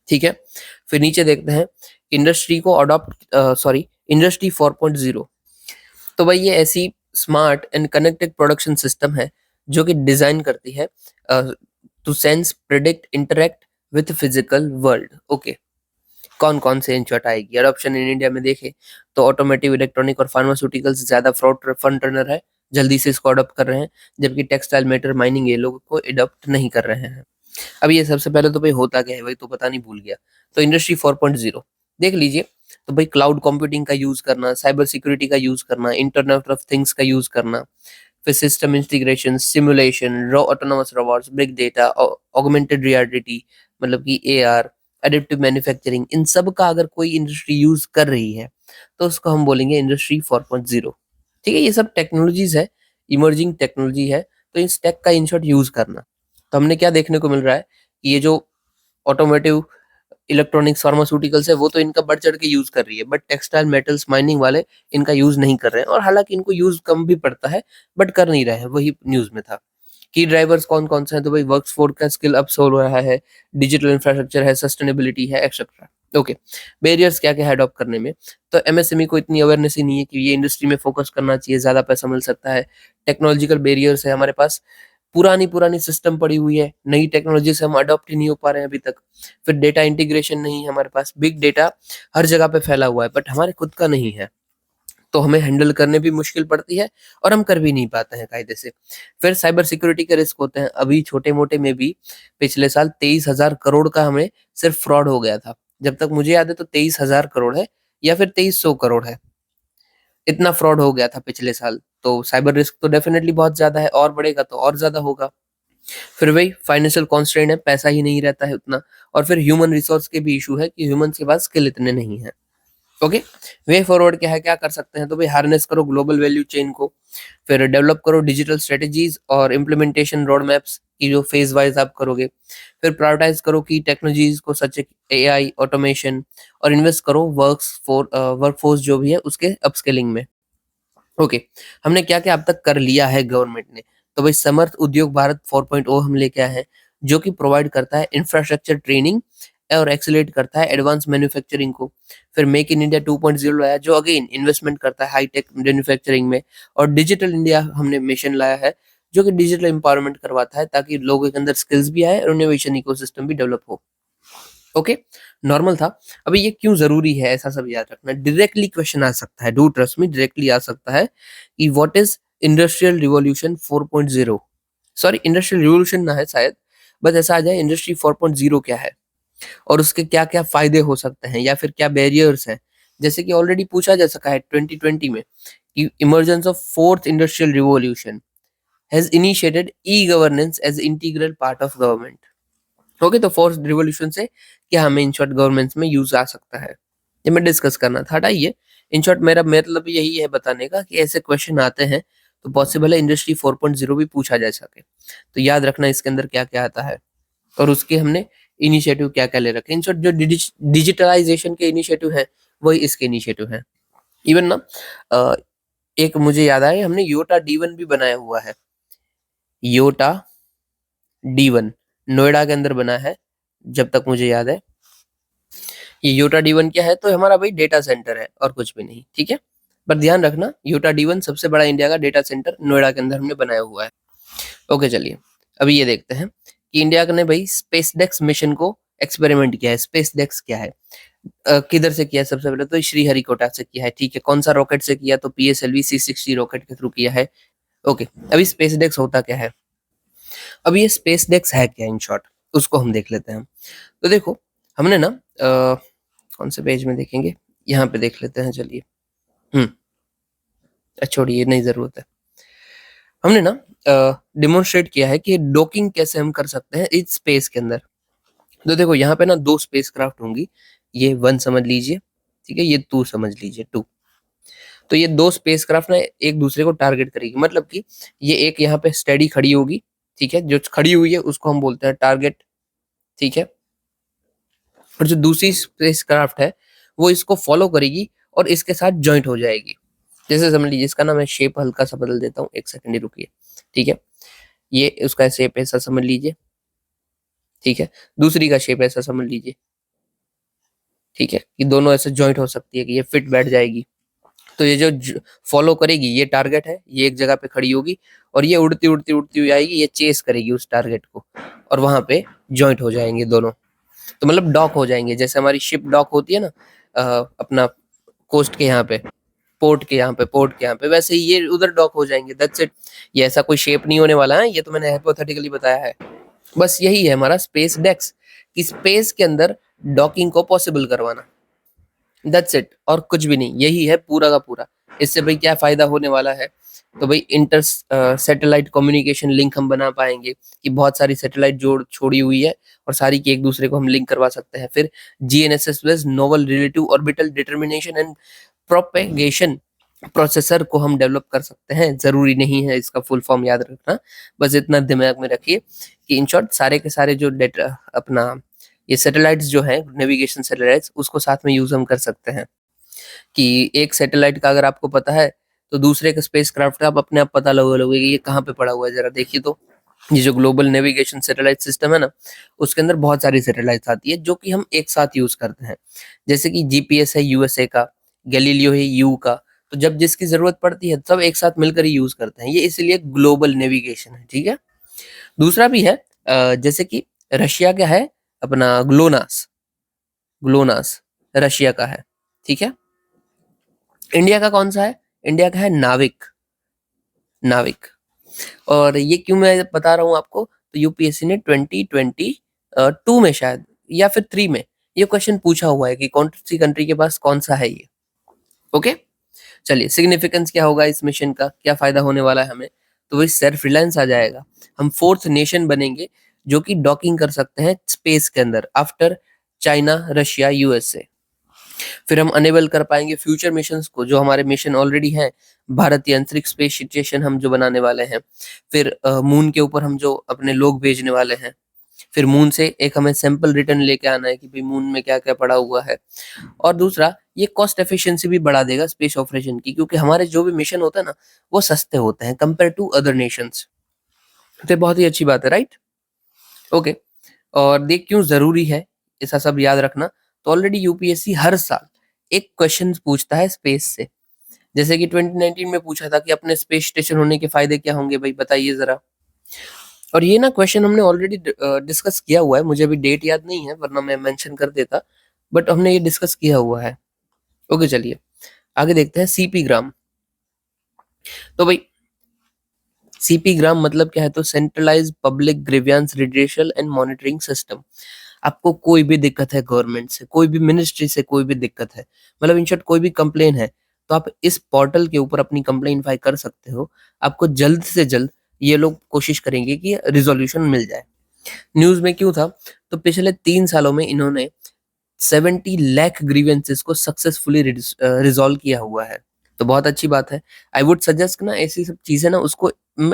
ठीक है। फिर नीचे देखते हैं इंडस्ट्री को अडॉप्ट, सॉरी, इंडस्ट्री 4.0। तो भाई ये ऐसी smart and connected production system है जो कि डिजाइन करती है to sense, predict, interact with physical world. Okay, कौन कौन से इंशॉट आएगी अडॉप्शन इन इंडिया में देखें तो ऑटोमेटिव, इलेक्ट्रॉनिक और फार्मास्यूटिकल्स ज्यादा फ्रॉड फ्रंट रनर है, जल्दी से इसको अडॉप्ट कर रहे हैं, जबकि टेक्सटाइल, मेटल, माइनिंग ये लोग को अडॉप्ट नहीं कर रहे हैं। अब ये सबसे पहले तो भाई होता क्या है, भाई तो पता नहीं, भूल गया। तो इंडस्ट्री 4.0 देख लीजिए। तो भाई क्लाउड कंप्यूटिंग का यूज करना, साइबर सिक्योरिटी का यूज करना, इंटरनेट ऑफ थिंग्स का यूज करना, फिर system integration, simulation, raw autonomous robots, big data, augmented reality, मतलब कि एआर, एडिटिव मैन्युफैक्चरिंग, इन सब का अगर कोई इंडस्ट्री यूज कर रही है तो उसको हम बोलेंगे इंडस्ट्री 4.0। ठीक है, ये सब टेक्नोलॉजीज है, इमर्जिंग टेक्नोलॉजी है, तो इस टेक का इन शॉर्ट यूज करना। तो हमने क्या देखने को मिल रहा है कि ये जो ऑटोमोटिव, इलेक्ट्रॉनिक्स, फार्मास्यूटिकल्स है वो तो इनका बढ़ चढ़ के यूज कर रही है, बट टेक्सटाइल, मेटल्स, माइनिंग वाले इनका यूज नहीं कर रहे हैं, और हालांकि इनको यूज कम भी पड़ता है बट कर नहीं रहे हैं, वही न्यूज में था। की ड्राइवर्स कौन कौन से हैं, तो भाई वर्कफोर्स का स्किल अप्स हो रहा है, डिजिटल इंफ्रास्ट्रक्चर है, सस्टेनेबिलिटी है, एक्सेट्रा। ओके, बैरियर्स क्या क्या है अडॉप्ट करने में, तो एमएसएमई को इतनी अवेयरनेस ही नहीं है कि ये इंडस्ट्री में फोकस करना चाहिए, ज्यादा पैसा मिल सकता है। टेक्नोलॉजिकल बैरियर्स है हमारे पास, पुरानी पुरानी सिस्टम पड़ी हुई है, नई टेक्नोलॉजी से हम अडॉप्ट ही नहीं हो पा रहे हैं अभी तक। फिर डेटा इंटीग्रेशन नहीं है हमारे पास, बिग डेटा हर जगह पे फैला हुआ है बट हमारे खुद का नहीं है, तो हमें हैंडल करने भी मुश्किल पड़ती है और हम कर भी नहीं पाते हैं कायदे से। फिर साइबर सिक्योरिटी के रिस्क होते हैं, अभी छोटे मोटे में भी पिछले साल 23,000 करोड़ का हमें सिर्फ फ्रॉड हो गया था। जब तक मुझे याद है तो 23,000 करोड़ है या फिर 2300 करोड़ है, इतना फ्रॉड हो गया था पिछले साल। तो साइबर रिस्क तो डेफिनेटली बहुत ज्यादा है, और बढ़ेगा तो और ज्यादा होगा। फिर वही फाइनेंशियल कॉन्स्ट्रेंट है, पैसा ही नहीं रहता है उतना, और फिर ह्यूमन रिसोर्स के भी इशू है कि ह्यूमन के पास स्किल इतने नहीं है। ओके, वे फॉरवर्ड क्या है, क्या कर सकते हैं, तो भाई हार्नेस करो ग्लोबल वैल्यू चेन को, फिर डेवलप करो डिजिटल स्ट्रेटेजीज और इम्प्लीमेंटेशन रोड मैप्स की जो फेज वाइज आप करोगे, फिर प्रायोरिटाइज करो की टेक्नोलॉजीज को, सच एआई, ऑटोमेशन, और इन्वेस्ट करो वर्कफोर्स जो भी है उसके अपस्किलिंग में। ओके, हमने क्या क्या अब तक कर लिया है गवर्नमेंट ने, तो भाई समर्थ उद्योग भारत 4.0 हम लेके आए हैं, जो कि प्रोवाइड करता है इंफ्रास्ट्रक्चर ट्रेनिंग और एक्सेलरेट करता है एडवांस मैन्युफैक्चरिंग को। फिर मेक इन इंडिया 2.0 लाया, जो अगेन इन्वेस्टमेंट करता है हाईटेक मैन्युफैक्चरिंग में। और डिजिटल इंडिया हमने मिशन लाया है, जो कि डिजिटल एम्पावरमेंट करवाता है ताकि लोगों के अंदर स्किल्स भी आए और इनोवेशन इकोसिस्टम भी डेवलप हो। ओके, नॉर्मल था। अभी ये क्यों जरूरी है ऐसा सब याद रखना, डायरेक्टली क्वेश्चन आ सकता है, डू ट्रस्ट मी, डायरेक्टली आ सकता है कि what is industrial revolution 4.0। Sorry, industrial revolution ना है शायद, बस ऐसा आ जाए इंडस्ट्री 4.0 क्या है और उसके क्या क्या फायदे हो सकते हैं या फिर क्या बैरियर्स हैं। जैसे कि ऑलरेडी पूछा जा सका है 2020 में कि emergence of fourth industrial revolution has initiated e governance as integral part of government. Okay, तो फोर्थ रिवॉल्यूशन से क्या हमें इन शॉर्ट गवर्नमेंट्स में यूज आ सकता है, ये मैं डिस्कस करना था। हटाइए, इन शॉर्ट मेरा मतलब यही है बताने का कि ऐसे क्वेश्चन आते हैं तो पॉसिबल है इंडस्ट्री 4.0 भी पूछा जा सके। तो याद रखना इसके अंदर क्या क्या आता है और उसके हमने इनिशिएटिव क्या क्या ले रखे। इन शॉर्ट जो डिजिटलाइजेशन के इनिशिएटिव है वही इसके इनिशिएटिव है। इवन ना अ, एक मुझे याद आया, हमने योटा D1 भी बनाया हुआ है। योटा D1 नोएडा के अंदर बना है, जब तक मुझे याद है। ये योटा D1 क्या है, तो हमारा भाई डेटा सेंटर है और कुछ भी नहीं, ठीक है। पर ध्यान रखना योटा D1 सबसे बड़ा इंडिया का डेटा सेंटर नोएडा के अंदर हमने बनाया हुआ है। ओके, चलिए अभी ये देखते हैं कि इंडिया ने भाई स्पेस डेक्स मिशन को एक्सपेरिमेंट किया है। स्पेस डेक्स क्या है, किधर से किया है, सबसे पहले तो श्रीहरिकोटा से किया है, ठीक है। कौन सा रॉकेट से किया, तो PSLV C60 रॉकेट के थ्रू किया है। ओके, अभी स्पेस डेक्स होता क्या है, अब ये स्पेस डेक्स है क्या इन शॉर्ट, उसको हम देख लेते हैं। तो देखो, हमने ना कौन से पेज में देखेंगे, यहाँ पे देख लेते हैं, चलिए। छोड़िए, नहीं जरूरत है। हमने ना डिमोन्स्ट्रेट किया है कि डॉकिंग कैसे हम कर सकते हैं इस स्पेस के अंदर। तो देखो यहाँ पे ना दो स्पेस क्राफ्ट होंगी, ये 1 समझ लीजिए, ठीक है, ये 2 समझ लीजिए, 2। तो ये दो स्पेस क्राफ्ट ना एक दूसरे को टारगेट करेगी, मतलब कि ये एक यहाँ पे स्टेडी खड़ी होगी, ठीक है, जो खड़ी हुई है उसको हम बोलते हैं टारगेट, ठीक है। और जो दूसरी स्पेस क्राफ्ट है वो इसको फॉलो करेगी और इसके साथ ज्वाइंट हो जाएगी। जैसे समझ लीजिए इसका ना मैं शेप हल्का सा बदल देता हूँ, एक सेकंड ही रुकिए। ठीक है, ये उसका शेप ऐसा समझ लीजिए। ठीक है, दूसरी का शेप ऐसा समझ लीजिए। ठीक है, कि दोनों ऐसे जॉइंट हो सकती है कि ये फिट बैठ जाएगी। तो ये जो फॉलो करेगी, ये टारगेट है, ये एक जगह पे खड़ी होगी और ये उड़ती उड़ती उड़ती हुई आएगी, ये चेस करेगी उस टारगेट को और वहां पे जॉइंट हो जाएंगे दोनों। तो मतलब डॉक हो जाएंगे, जैसे हमारी शिप डॉक होती है ना अपना कोस्ट के यहाँ पे, पोर्ट के यहाँ पे, वैसे ही ये उधर डॉक हो जाएंगे। That's it. ये ऐसा कोई शेप नहीं होने वाला है, ये तो मैंने हाइपोथेटिकली बताया है। बस यही है हमारा स्पेस डेक्स, कि स्पेस के अंदर डॉकिंग को पॉसिबल करवाना। दैट्स इट, और कुछ भी नहीं, यही है पूरा का पूरा। इससे भाई क्या फायदा होने वाला है, तो भाई इंटर सैटेलाइट कम्युनिकेशन लिंक हम बना पाएंगे, कि बहुत सारी सैटेलाइट जोड़ छोड़ी हुई है और सारी की एक दूसरे को हम लिंक करवा सकते हैं। फिर GNSS based novel relative orbital determination and propagation processor को हम डेवलप कर सकते हैं। जरूरी नहीं है इसका फुल फॉर्म याद रखना, बस इतना दिमाग में रखिए कि इन शॉर्ट सारे के सारे जो डेटा अपना ये सैटेलाइट्स जो है, नेविगेशन सैटेलाइट्स, उसको साथ में यूज हम कर सकते हैं। कि एक सैटेलाइट का अगर आपको पता है, तो दूसरे का स्पेस क्राफ्ट का आप अपने आप पता लगा लोगे कि ये कहाँ पे पड़ा हुआ है, जरा देखिए। तो ये जो ग्लोबल नेविगेशन सैटेलाइट सिस्टम है ना, उसके अंदर बहुत सारी सैटेलाइट्स आती है जो कि हम एक साथ यूज करते हैं। जैसे कि जीपीएस है यूएसए का, गैलीलियो है यू का। तो जब जिसकी जरूरत पड़ती है सब एक साथ मिलकर ही यूज करते हैं, ये इसलिए ग्लोबल नेविगेशन है। ठीक है, दूसरा भी है जैसे कि रशिया का है अपना ग्लोनास। ग्लोनास रशिया का है। ठीक है, इंडिया का कौन सा है? इंडिया का है नाविक। नाविक। और ये क्यों मैं बता रहा हूँ आपको, तो यूपीएससी ने 2022 में शायद या फिर 3 में ये क्वेश्चन पूछा हुआ है कि कौन सी कंट्री के पास कौन सा है ये। ओके, चलिए सिग्निफिकेंस क्या होगा इस मिशन का, क्या फायदा होने वाला है हमें, तो वही सेल्फ रिलायंस आ जाएगा। हम 4th नेशन बनेंगे जो कि डॉकिंग कर सकते हैं स्पेस के अंदर, आफ्टर चाइना, रशिया, यूएसए। फिर हम अनेबल कर पाएंगे फ्यूचर मिशंस को, जो हमारे मिशन ऑलरेडी हैं। भारतीय अंतरिक्ष स्पेस स्टेशन हम जो बनाने वाले हैं। फिर मून के ऊपर हम जो अपने लोग भेजने वाले हैं। फिर मून से एक हमें सैंपल रिटर्न लेके आना है कि भाई मून में क्या क्या पड़ा हुआ है। और दूसरा, ये कॉस्ट एफिशिएंसी भी बढ़ा देगा स्पेस ऑपरेशन की, क्योंकि हमारे जो भी मिशन होता है ना, वो सस्ते होते हैं कंपेयर टू अदर नेशंस। तो ये बहुत ही अच्छी बात है, राइट? ओके, और देख क्यों जरूरी है ऐसा सब याद रखना। तो ऑलरेडी यूपीएससी हर साल एक क्वेश्चन पूछता है स्पेस से। जैसे कि 2019 में पूछा था कि अपने स्पेस स्टेशन होने के फायदे क्या होंगे, भाई बताइए जरा। और ये ना क्वेश्चन हमने ऑलरेडी डिस्कस किया हुआ है, मुझे अभी डेट याद नहीं है वरना मैं मेंशन कर देता, बट हमने ये डिस्कस किया हुआ है। ओके, चलिए आगे देखते हैं। सीपी ग्राम, तो भाई सीपी ग्राम मतलब क्या है, तो centralise public grievance redressal and monitoring system. आपको कोई भी दिक्कत है गवर्नमेंट से, कोई भी मिनिस्ट्री से कोई भी दिक्कत है, मतलब इन शॉर्ट कोई भी कंप्लेन है, तो आप इस पोर्टल के ऊपर अपनी कंप्लेन फाइल कर सकते हो। आपको जल्द से जल्द ये लोग कोशिश करेंगे कि रिजोल्यूशन मिल जाए। न्यूज में क्यों था, तो पिछले 3 सालों में इन्होंने 70 लाख ग्रीवेंसेस को सक्सेसफुली रिजॉल्व किया हुआ है। तो बहुत अच्छी बात है। आई वुड सजेस्ट ना ऐसी सब चीजें ना उसको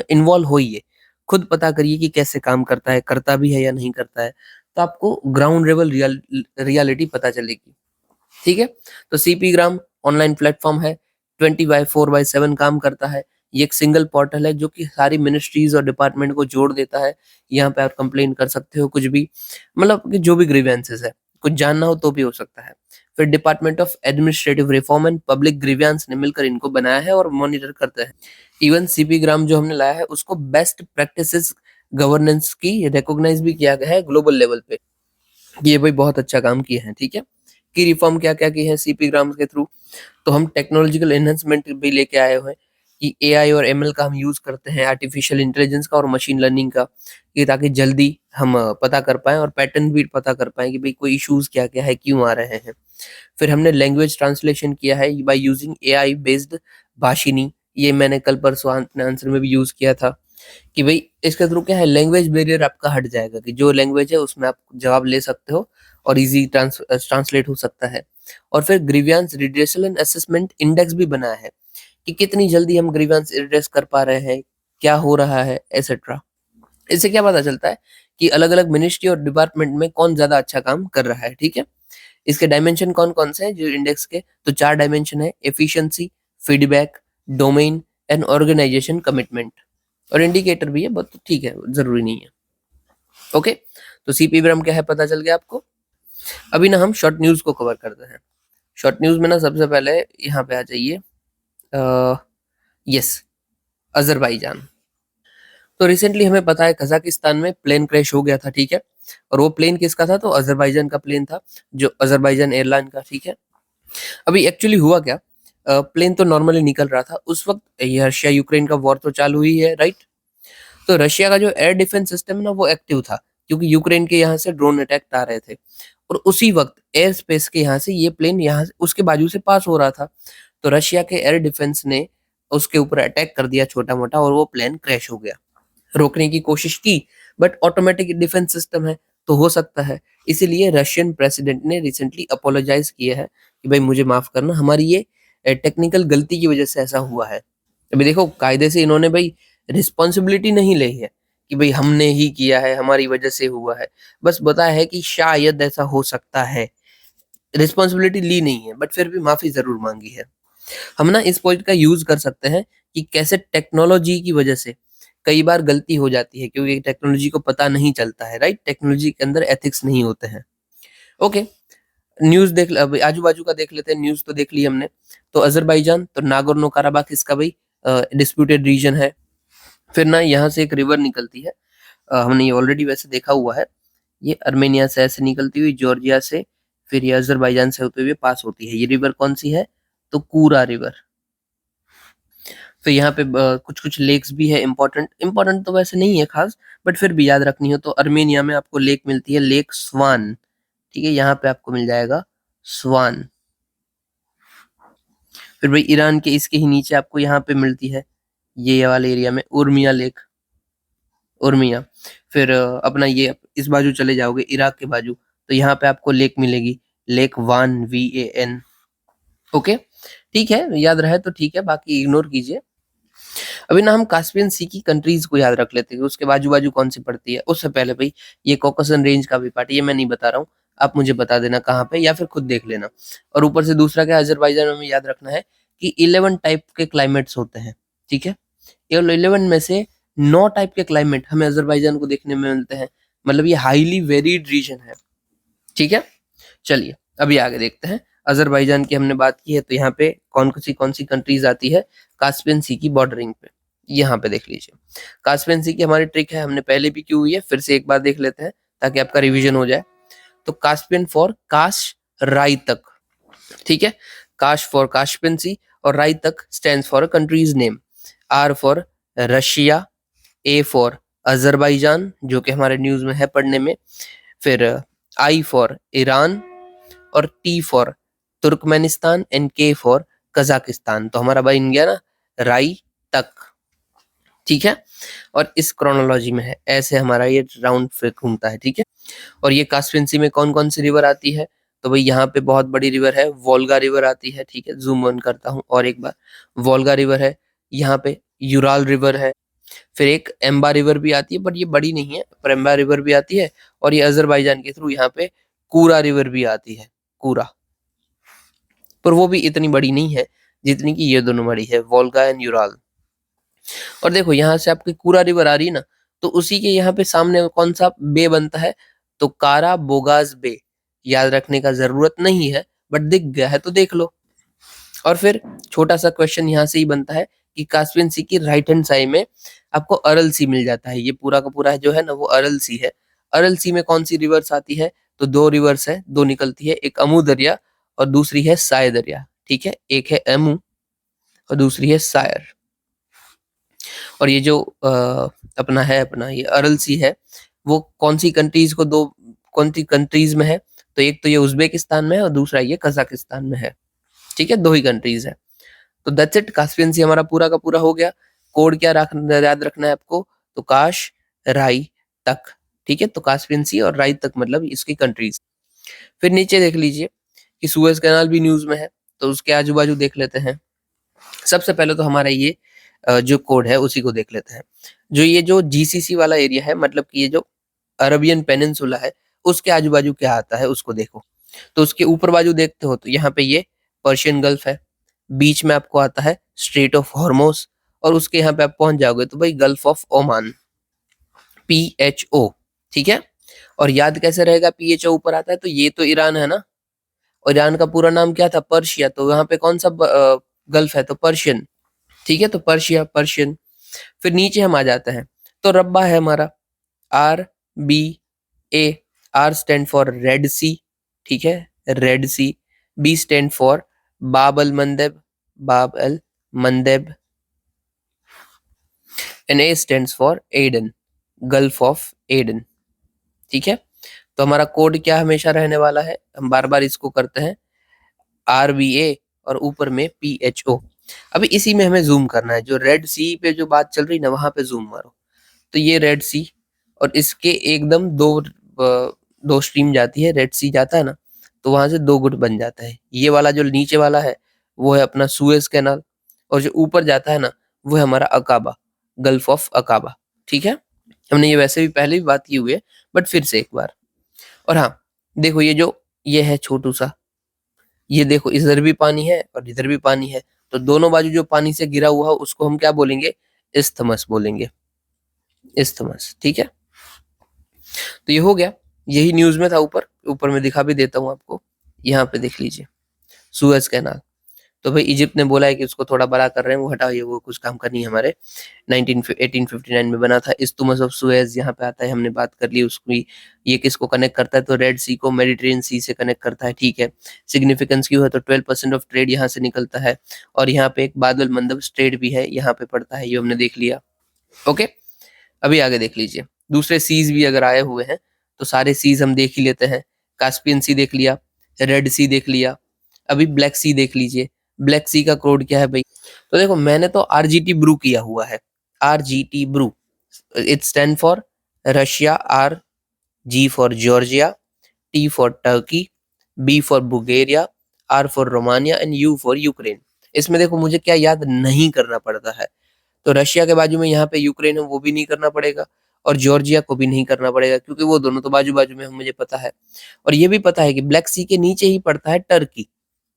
इन्वॉल्व होइए, खुद पता करिए कि कैसे काम करता है, करता भी है या नहीं करता है, तो आपको ग्राउंड लेवल रियलिटी पता चलेगी। ठीक है, तो सीपी ग्राम ऑनलाइन प्लेटफॉर्म है, 24/7 काम करता है। ये एक सिंगल पोर्टल है जो कि सारी मिनिस्ट्रीज और डिपार्टमेंट को जोड़ देता है। यहाँ पे आप कंप्लेन कर सकते हो कुछ भी, मतलब कि जो भी ग्रीवेंसेस है, कुछ जानना हो तो भी हो सकता है। फिर department of administrative reform and public grievance ने मिलकर इनको बनाया है और मॉनिटर करता है। इवन सीपी ग्राम जो हमने लाया है उसको बेस्ट प्रैक्टिसेस गवर्नेंस की रिकॉग्नाइज भी किया गया है ग्लोबल लेवल पे। ये भाई बहुत अच्छा काम किए हैं। ठीक है, की रिफॉर्म क्या क्या की है सीपी ग्राम के थ्रू, तो हम टेक्नोलॉजिकल एनहेंसमेंट भी लेके आए हुए हैं कि एआई और एमएल का हम यूज करते हैं, आर्टिफिशियल इंटेलिजेंस का और मशीन लर्निंग का, ये ताकि जल्दी हम पता कर पाएं और पैटर्न भी पता कर पाएं कि भाई कोई इश्यूज क्या क्या है, क्यों आ रहे हैं। फिर हमने लैंग्वेज ट्रांसलेशन किया है by using AI based Bhashini. ये मैंने कल परसों अपने आंसर में भी यूज किया था कि भाई इसके थ्रू क्या है, लैंग्वेज बैरियर आपका हट जाएगा, कि जो लैंग्वेज है उसमें आप जवाब ले सकते हो और इजी ट्रांसलेट हो सकता है। और फिर grievance redressal and assessment index भी बनाया है कि कितनी जल्दी हम ग्रीवियंस रिड्रेस कर पा रहे हैं, क्या हो रहा है, एसेट्रा। इससे क्या पता चलता है कि अलग अलग मिनिस्ट्री और डिपार्टमेंट में कौन ज्यादा अच्छा काम कर रहा है। ठीक है, इसके डायमेंशन कौन कौन से हैं जो इंडेक्स के, तो 4 डायमेंशन है: efficiency, feedback, domain and organisation commitment, और इंडिकेटर भी है, बहुत ठीक है, जरूरी नहीं है। ओके, तो सीपीबीआरएम क्या है पता चल गया आपको। अभी ना हम शॉर्ट न्यूज को कवर करते हैं। शॉर्ट न्यूज में ना सबसे पहले यहाँ पे आ जाइए, यस, अजरबैजान। तो रिसेंटली हमें पता है कजाकिस्तान में प्लेन क्रैश हो गया था, ठीक है। और वो प्लेन किसका था, तो अजरबैजान का प्लेन था, जो अजरबैजान एयरलाइन का, ठीक है। अभी एक्चुअली हुआ क्या, प्लेन तो नॉर्मली निकल रहा था उस वक्त, ये रशिया यूक्रेन का वॉर तो चालू ही है, राइट। तो रशिया का जो एयर डिफेंस सिस्टम है ना वो एक्टिव था, क्योंकि यूक्रेन के यहाँ से ड्रोन अटैक आ रहे थे, और उसी वक्त एयर स्पेस के यहाँ से ये प्लेन यहाँ से उसके बाजू से पास हो रहा था। तो रशिया के एयर डिफेंस ने उसके ऊपर अटैक कर दिया छोटा मोटा, और वो प्लेन क्रैश हो गया। रोकने की कोशिश की, बट ऑटोमेटिक डिफेंस सिस्टम है तो हो सकता है। इसीलिए रशियन प्रेसिडेंट ने रिसेंटली अपोलोजाइज किया है कि भाई मुझे माफ करना, हमारी ये टेक्निकल गलती की वजह से ऐसा हुआ है। अभी देखो कायदे से इन्होंने भाई रिस्पॉन्सिबिलिटी नहीं ली है कि भाई हमने ही किया है, हमारी वजह से हुआ है, बस बताया है कि शायद ऐसा हो सकता है। रिस्पॉन्सिबिलिटी ली नहीं है, बट फिर भी माफी जरूर मांगी है। हम ना इस पॉइंट का यूज कर सकते हैं कि कैसे टेक्नोलॉजी की वजह से कई बार गलती हो जाती है, क्योंकि टेक्नोलॉजी को पता नहीं चलता है, राइट। टेक्नोलॉजी के अंदर एथिक्स नहीं होते हैं। ओके, न्यूज देख, अब आजू बाजू का देख लेते हैं। न्यूज तो देख ली हमने। तो अजरबैजान, तो नागोर्नो काराबाख इसका भाई डिस्प्यूटेड रीजन है। फिर ना यहाँ से एक रिवर निकलती है, हमने ये ऑलरेडी वैसे देखा हुआ है। ये अर्मेनिया से ऐसे निकलती हुई जॉर्जिया से, फिर ये अजरबैजान से होते हुए पास होती है। ये रिवर कौन सी है, तो कूरा रिवर। फिर यहाँ पे कुछ कुछ लेक्स भी है, इंपॉर्टेंट इंपॉर्टेंट तो वैसे नहीं है खास, बट फिर भी याद रखनी हो तो अर्मेनिया में आपको लेक मिलती है, लेक स्वान, ठीक है। यहाँ पे आपको मिल जाएगा स्वान। फिर भाई ईरान के इसके ही नीचे आपको यहाँ पे मिलती है, ये वाले एरिया में उर्मिया लेक, उर्मिया। फिर अपना ये इस बाजू चले जाओगे इराक के बाजू, तो यहाँ पे आपको लेक मिलेगी, लेक वान, VAN। ओके, ठीक है, याद रहे तो ठीक है, बाकी इग्नोर कीजिए। अभी ना हम कास्पियन सी की कंट्रीज को याद रख लेते हैं, उसके बाजू बाजू कौन सी पड़ती है। उससे पहले भाई ये कॉकसन रेंज का भी पार्ट, ये मैं नहीं बता रहा हूँ, आप मुझे बता देना कहाँ पे, या फिर खुद देख लेना। और ऊपर से दूसरा क्या, अजरबैजान में हमें याद रखना है कि 11 टाइप के क्लाइमेट्स होते हैं, ठीक है। ये 11 में से 9 टाइप के क्लाइमेट हमें अजरबैजान को देखने में मिलते हैं, मतलब ये हाईली वेरिड रीजन है, ठीक है। चलिए अभी आगे देखते हैं। अजरबैजान की हमने बात की है, तो यहाँ पे कौन सी कंट्रीज आती है, कास्पियन सी की बॉर्डरिंग पे। यहाँ पे देख लीजिए, कास्पियन सी की हमारी ट्रिक है, हमने पहले भी की हुई है, फिर से एक बार देख लेते हैं ताकि आपका रिवीजन हो जाए। तो कास्पियन फॉर काश राई तक, ठीक है। काश फॉर कास्पियन सी, और राई तक stands for countries name. R for Russia, A for Azerbaijan, जो कि हमारे न्यूज में है पढ़ने में। फिर आई फॉर ईरान, और T for Turkmenistan, and K for Kazakhstan. तो हमारा बन गया ना राई तक, ठीक है। और इस क्रोनोलॉजी में है, ऐसे हमारा ये राउंड फिर घूमता है, ठीक है। और ये कास्पियन सी में कौन कौन सी रिवर आती है, तो भाई यहाँ पे बहुत बड़ी रिवर है, वोल्गा रिवर आती है, ठीक है। जूम ऑन करता हूँ और एक बार, वोल्गा रिवर है यहाँ पे, यूराल रिवर है, फिर एक एम्बा रिवर भी आती है, बट ये बड़ी नहीं है, पर एम्बा रिवर भी आती है। और ये अजरबैजान के थ्रू यहाँ पे कूरा रिवर भी आती है, कूरा, पर वो भी इतनी बड़ी नहीं है जितनी कि ये दोनों बड़ी है, वोल्गा एंड यूराल। और देखो यहाँ से आपकी कूरा रिवर आ रही है ना, तो उसी के यहाँ पे सामने कौन सा बे बनता है, तो कारा बोगाज बे। याद रखने का जरूरत नहीं है, बट दिख गया है तो देख लो। और फिर छोटा सा क्वेश्चन यहाँ से ही बनता है कि कास्पियन सी की राइट हैंड साइड में आपको अरल सी मिल जाता है। ये पूरा का पूरा जो है ना वो अरल सी है। अरल सी में कौन सी रिवर्स आती है, तो दो रिवर्स है, दो निकलती है, एक अमू दरिया और दूसरी है साय दरिया, ठीक है। एक है अमू और दूसरी है सायर। और ये जो अपना ये अरल सी है, वो कौन सी कंट्रीज को दो, कौन सी कंट्रीज में है, तो एक तो ये उज्बेकिस्तान में है और दूसरा ये कजाकिस्तान में है, ठीक है। दो ही कंट्रीज है। तो दैट्स इट, कास्पियन सी हमारा पूरा का पूरा हो गया। कोड क्या याद रखना है आपको, तो काश राई तक, ठीक है। तो कास्पियन सी और राई तक मतलब इसकी कंट्रीज। फिर नीचे देख लीजिए कि सुएज कैनाल भी न्यूज में है, तो उसके आजू बाजू देख लेते हैं। सबसे पहले तो हमारा ये जो कोड है उसी को देख लेते हैं। जो ये जो GCC वाला एरिया है, मतलब कि ये जो अरबियन पेनिनसुला है, उसके आजू बाजू क्या आता है उसको देखो। तो उसके ऊपर बाजू देखते हो तो यहाँ पे ये पर्शियन गल्फ है, बीच में आपको आता है स्ट्रेट ऑफ हॉर्मोस, और उसके यहाँ पे आप पहुंच जाओगे तो भाई गल्फ ऑफ ओमान, PHO, ठीक है। और याद कैसे रहेगा, PHO ऊपर आता है तो ये तो ईरान है ना, और ईरान का पूरा नाम क्या था, पर्शिया, तो यहाँ पे कौन सा गल्फ है, तो पर्शियन, ठीक है, तो पर्शिया, पर्शियन। फिर नीचे हम आ जाते हैं तो रब्बा है हमारा, RBA, R stand for Red Sea, ठीक है, Red Sea. B stand for Bab al Mandeb, Bab al Mandeb. And A stands for Aden, Gulf of Aden, ठीक है। तो हमारा कोड क्या हमेशा रहने वाला है, हम बार बार इसको करते हैं, RBA और ऊपर में PHO। अभी इसी में हमें जूम करना है, जो रेड सी पे जो बात चल रही ना वहां पे जूम मारो, तो ये रेड सी, और इसके एकदम दो स्ट्रीम जाती है, रेड सी जाता है ना, तो वहां से दो गुट बन जाता है। ये वाला जो नीचे वाला है वो है अपना सुएज कैनाल, और जो ऊपर जाता है ना वो है हमारा अकाबा, गल्फ ऑफ अकाबा, ठीक है। हमने ये वैसे भी पहले भी बात की हुई है, बट फिर से एक बार। और हाँ देखो, ये है छोटू सा, ये देखो इधर भी पानी है और इधर भी पानी है, तो दोनों बाजू जो पानी से घिरा हुआ है उसको हम क्या बोलेंगे, इस्थमस बोलेंगे, इस्थमस, ठीक है। तो ये हो गया, यही न्यूज में था, ऊपर ऊपर में दिखा भी देता हूँ आपको, यहाँ पे देख लीजिए, सुएज कैनाल। तो भाई इजिप्ट ने बोला है कि उसको थोड़ा बड़ा कर रहे हैं, वो हटाओ, ये वो कुछ काम करनी है हमारे। 1859 में बना था इस्तुमस ऑफ सुएज, यहाँ पे आता है, हमने बात कर ली उसकी। ये किसको कनेक्ट करता है, तो रेड सी को मेडिटेरियन सी से कनेक्ट करता है, ठीक है। सिग्निफिकेंस क्यों है, तो 12% ऑफ ट्रेड यहाँ से निकलता है, और यहाँ पे एक बादल मंदब स्ट्रेट भी है, यहाँ पे पड़ता है, ये हमने देख लिया। ओके, अभी आगे देख लीजिए, दूसरे सीज भी अगर आए हुए हैं तो सारे सीज हम देख ही लेते हैं। कास्पियन सी देख लिया, रेड सी देख लिया, अभी ब्लैक सी देख लीजिए। ब्लैक सी का कोड क्या है भाई, तो देखो मैंने तो RGT ब्रू किया हुआ है, RGT ब्रू, it stand for Russia, G for Georgia, T for Turkey, B for Bulgaria, R for Romania and U for Ukraine. इसमें देखो मुझे क्या याद नहीं करना पड़ता है, तो रशिया के बाजू में यहाँ पे यूक्रेन है, वो भी नहीं करना पड़ेगा, और जॉर्जिया को भी नहीं करना पड़ेगा, क्योंकि वो दोनों तो बाजू बाजू में मुझे पता है। और ये भी पता है कि ब्लैक सी के नीचे ही पड़ता है टर्की,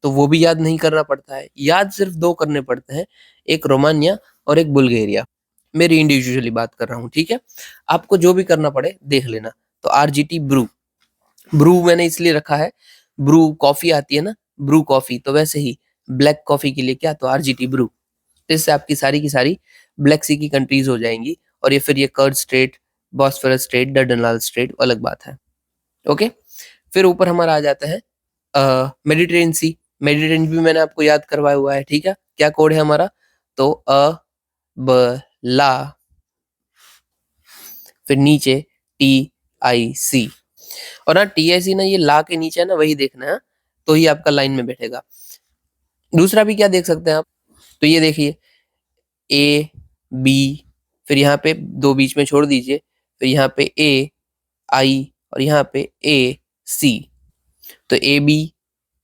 तो वो भी याद नहीं करना पड़ता है, याद सिर्फ दो करने पड़ते हैं, एक रोमानिया और एक बुल्गारिया। मेरी इंडिविजुअली बात कर रहा हूँ, ठीक है, आपको जो भी करना पड़े देख लेना। तो RGT ब्रू, ब्रू मैंने इसलिए रखा है, ब्रू कॉफी आती है ना, ब्रू कॉफी, तो वैसे ही ब्लैक कॉफी के लिए क्या, तो RGT ब्रू। इससे आपकी सारी की सारी ब्लैक सी की कंट्रीज हो जाएंगी, और ये फिर ये Kerch strait, Bosphorus strait, Dardanelles strait अलग बात है। ओके, फिर ऊपर हमारा आ जाता है मेडिटेरियन सी। मेडिटेरियन भी मैंने आपको याद करवाया हुआ है, ठीक है, क्या कोड है हमारा, तो ब ला, फिर नीचे TIC, और ना TIC ना ये ला के नीचे है ना, वही देखना है, तो ही आपका लाइन में बैठेगा। दूसरा भी क्या देख सकते हैं आप, तो ये देखिए AB, फिर यहाँ पे दो बीच में छोड़ दीजिए, फिर यहाँ पे AI और यहाँ पे AC, तो AB,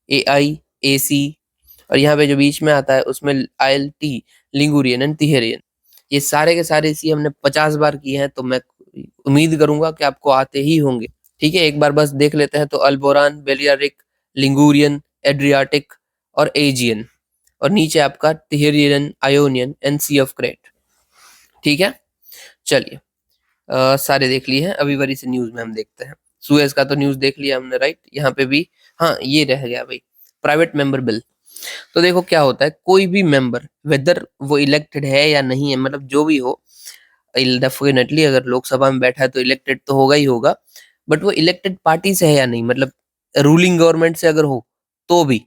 AI, AC, और यहाँ पे जो बीच में आता है उसमें ILT, लिंगुरियन एंड तिहेरियन। ये सारे के सारे सी हमने 50 बार किए हैं, तो मैं उम्मीद करूंगा कि आपको आते ही होंगे, ठीक है। एक बार बस देख लेते हैं, तो अल्बोरान, बेलियारिक, लिंगुरियन, एड्रियाटिक और एजियन, और नीचे आपका Tyrrhenian, Ionian and Sea of Crete, ठीक है। चलिए सारे देख लिए हैं, अभी वरी से न्यूज में हम देखते हैं। सुएज का तो न्यूज देख लिया हमने, राइट, यहाँ पे भी। हाँ ये रह गया भाई, प्राइवेट मेंबर बिल। तो देखो क्या होता है, कोई भी मेंबर वेदर वो इलेक्टेड है या नहीं है, मतलब जो भी हो, डेफिनेटली अगर लोकसभा में बैठा है तो इलेक्टेड तो होगा ही होगा, बट वो इलेक्टेड पार्टी से है या नहीं, मतलब रूलिंग गवर्नमेंट से अगर हो तो भी,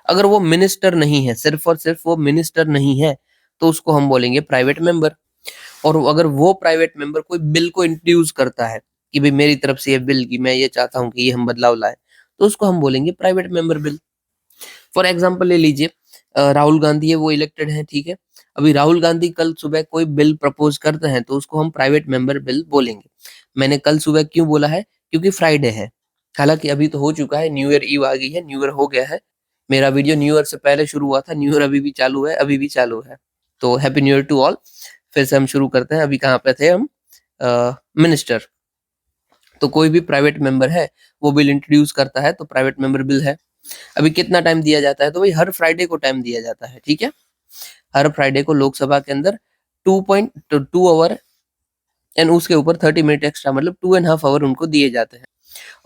अगर वो मिनिस्टर नहीं है, सिर्फ और सिर्फ वो मिनिस्टर नहीं है, तो उसको हम बोलेंगे प्राइवेट मेंबर। और अगर वो प्राइवेट मेंबर कोई बिल को इंट्रोड्यूस करता है कि भाई मेरी तरफ से ये बिल की मैं ये चाहता हूँ कि ये हम बदलाव लाए, तो उसको हम बोलेंगे private member bill. For example ले लीजिए, राहुल गांधी है, वो इलेक्टेड है, ठीक है। अभी राहुल गांधी कल सुबह कोई बिल प्रपोज करते हैं, तो उसको हम प्राइवेट मेंबर बिल बोलेंगे। मैंने कल सुबह क्यों बोला है, क्योंकि फ्राइडे है, हालांकि अभी तो हो चुका है, न्यू ईयर ईव आ गई है, न्यू ईयर हो गया है। मेरा वीडियो न्यू ईयर से पहले शुरू हुआ था, न्यू ईयर अभी भी चालू है, अभी भी चालू है। तो happy new year to all. फिर से हम शुरू करते हैं, अभी कहाँ पे थे हम, मिनिस्टर। तो कोई भी प्राइवेट मेंबर है वो बिल इंट्रोड्यूस करता है, तो प्राइवेट मेंबर बिल है। अभी कितना टाइम दिया जाता है, तो भाई हर फ्राइडे को टाइम दिया जाता है, ठीक है। हर फ्राइडे को लोकसभा के अंदर 2.2 आवर एंड उसके ऊपर 30 मिनट एक्स्ट्रा, मतलब 2.5 आवर उनको दिए जाते हैं।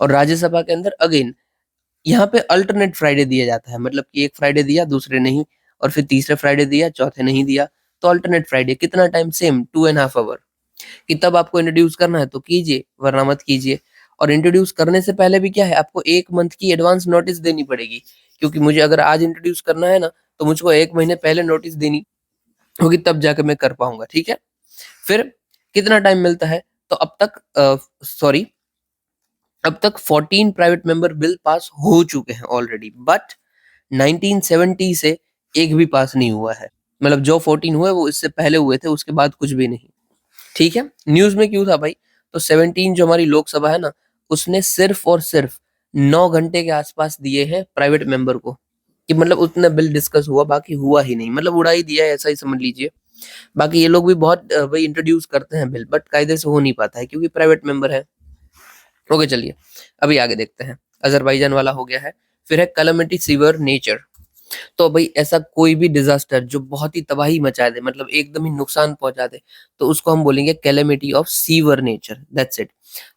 और राज्यसभा के अंदर अगेन यहाँ पे अल्टरनेट फ्राइडे दिया जाता है, मतलब कि एक फ्राइडे दिया दूसरे नहीं, और फिर तीसरे फ्राइडे दिया चौथे नहीं दिया, तो अल्टरनेट फ्राइडे कितना टाइम, सेम 2.5 आवर। कि तब आपको इंट्रोड्यूस करना है तो कीजिए, वरना मत कीजिए। और इंट्रोड्यूस करने से पहले भी क्या है, आपको 1 मंथ की एडवांस नोटिस देनी पड़ेगी, क्योंकि मुझे अगर आज इंट्रोड्यूस करना है ना, तो मुझको 1 महीने पहले नोटिस देनी होगी, तब जाकर मैं कर पाऊंगा, ठीक है। फिर कितना टाइम मिलता है, तो अब तक 14 प्राइवेट मेंबर बिल पास हो चुके हैं ऑलरेडी, बट 1970 से एक भी पास नहीं हुआ है। मतलब जो 14 हुए वो इससे पहले हुए थे, उसके बाद कुछ भी नहीं, ठीक है। न्यूज में क्यों था भाई, तो 17 जो हमारी लोकसभा है ना, उसने सिर्फ और सिर्फ 9 घंटे के आसपास दिए हैं प्राइवेट मेंबर को, कि मतलब उतना बिल डिस्कस हुआ, बाकी हुआ ही नहीं, मतलब उड़ा ही दिया है, ऐसा ही समझ लीजिए। बाकी ये लोग भी बहुत भाई इंट्रोड्यूस करते हैं बिल, बट कायदे से हो नहीं पाता है, क्योंकि प्राइवेट मेंबर है। ओके चलिए, अभी आगे देखते हैं। अजरबैजान वाला हो गया है। फिर है कैलामिटी सीवर नेचर। तो भाई ऐसा कोई भी डिजास्टर जो बहुत ही तबाही मचा दे, मतलब एकदम ही नुकसान पहुंचा दे, तो उसको हम बोलेंगे calamity of sewer nature, that's it.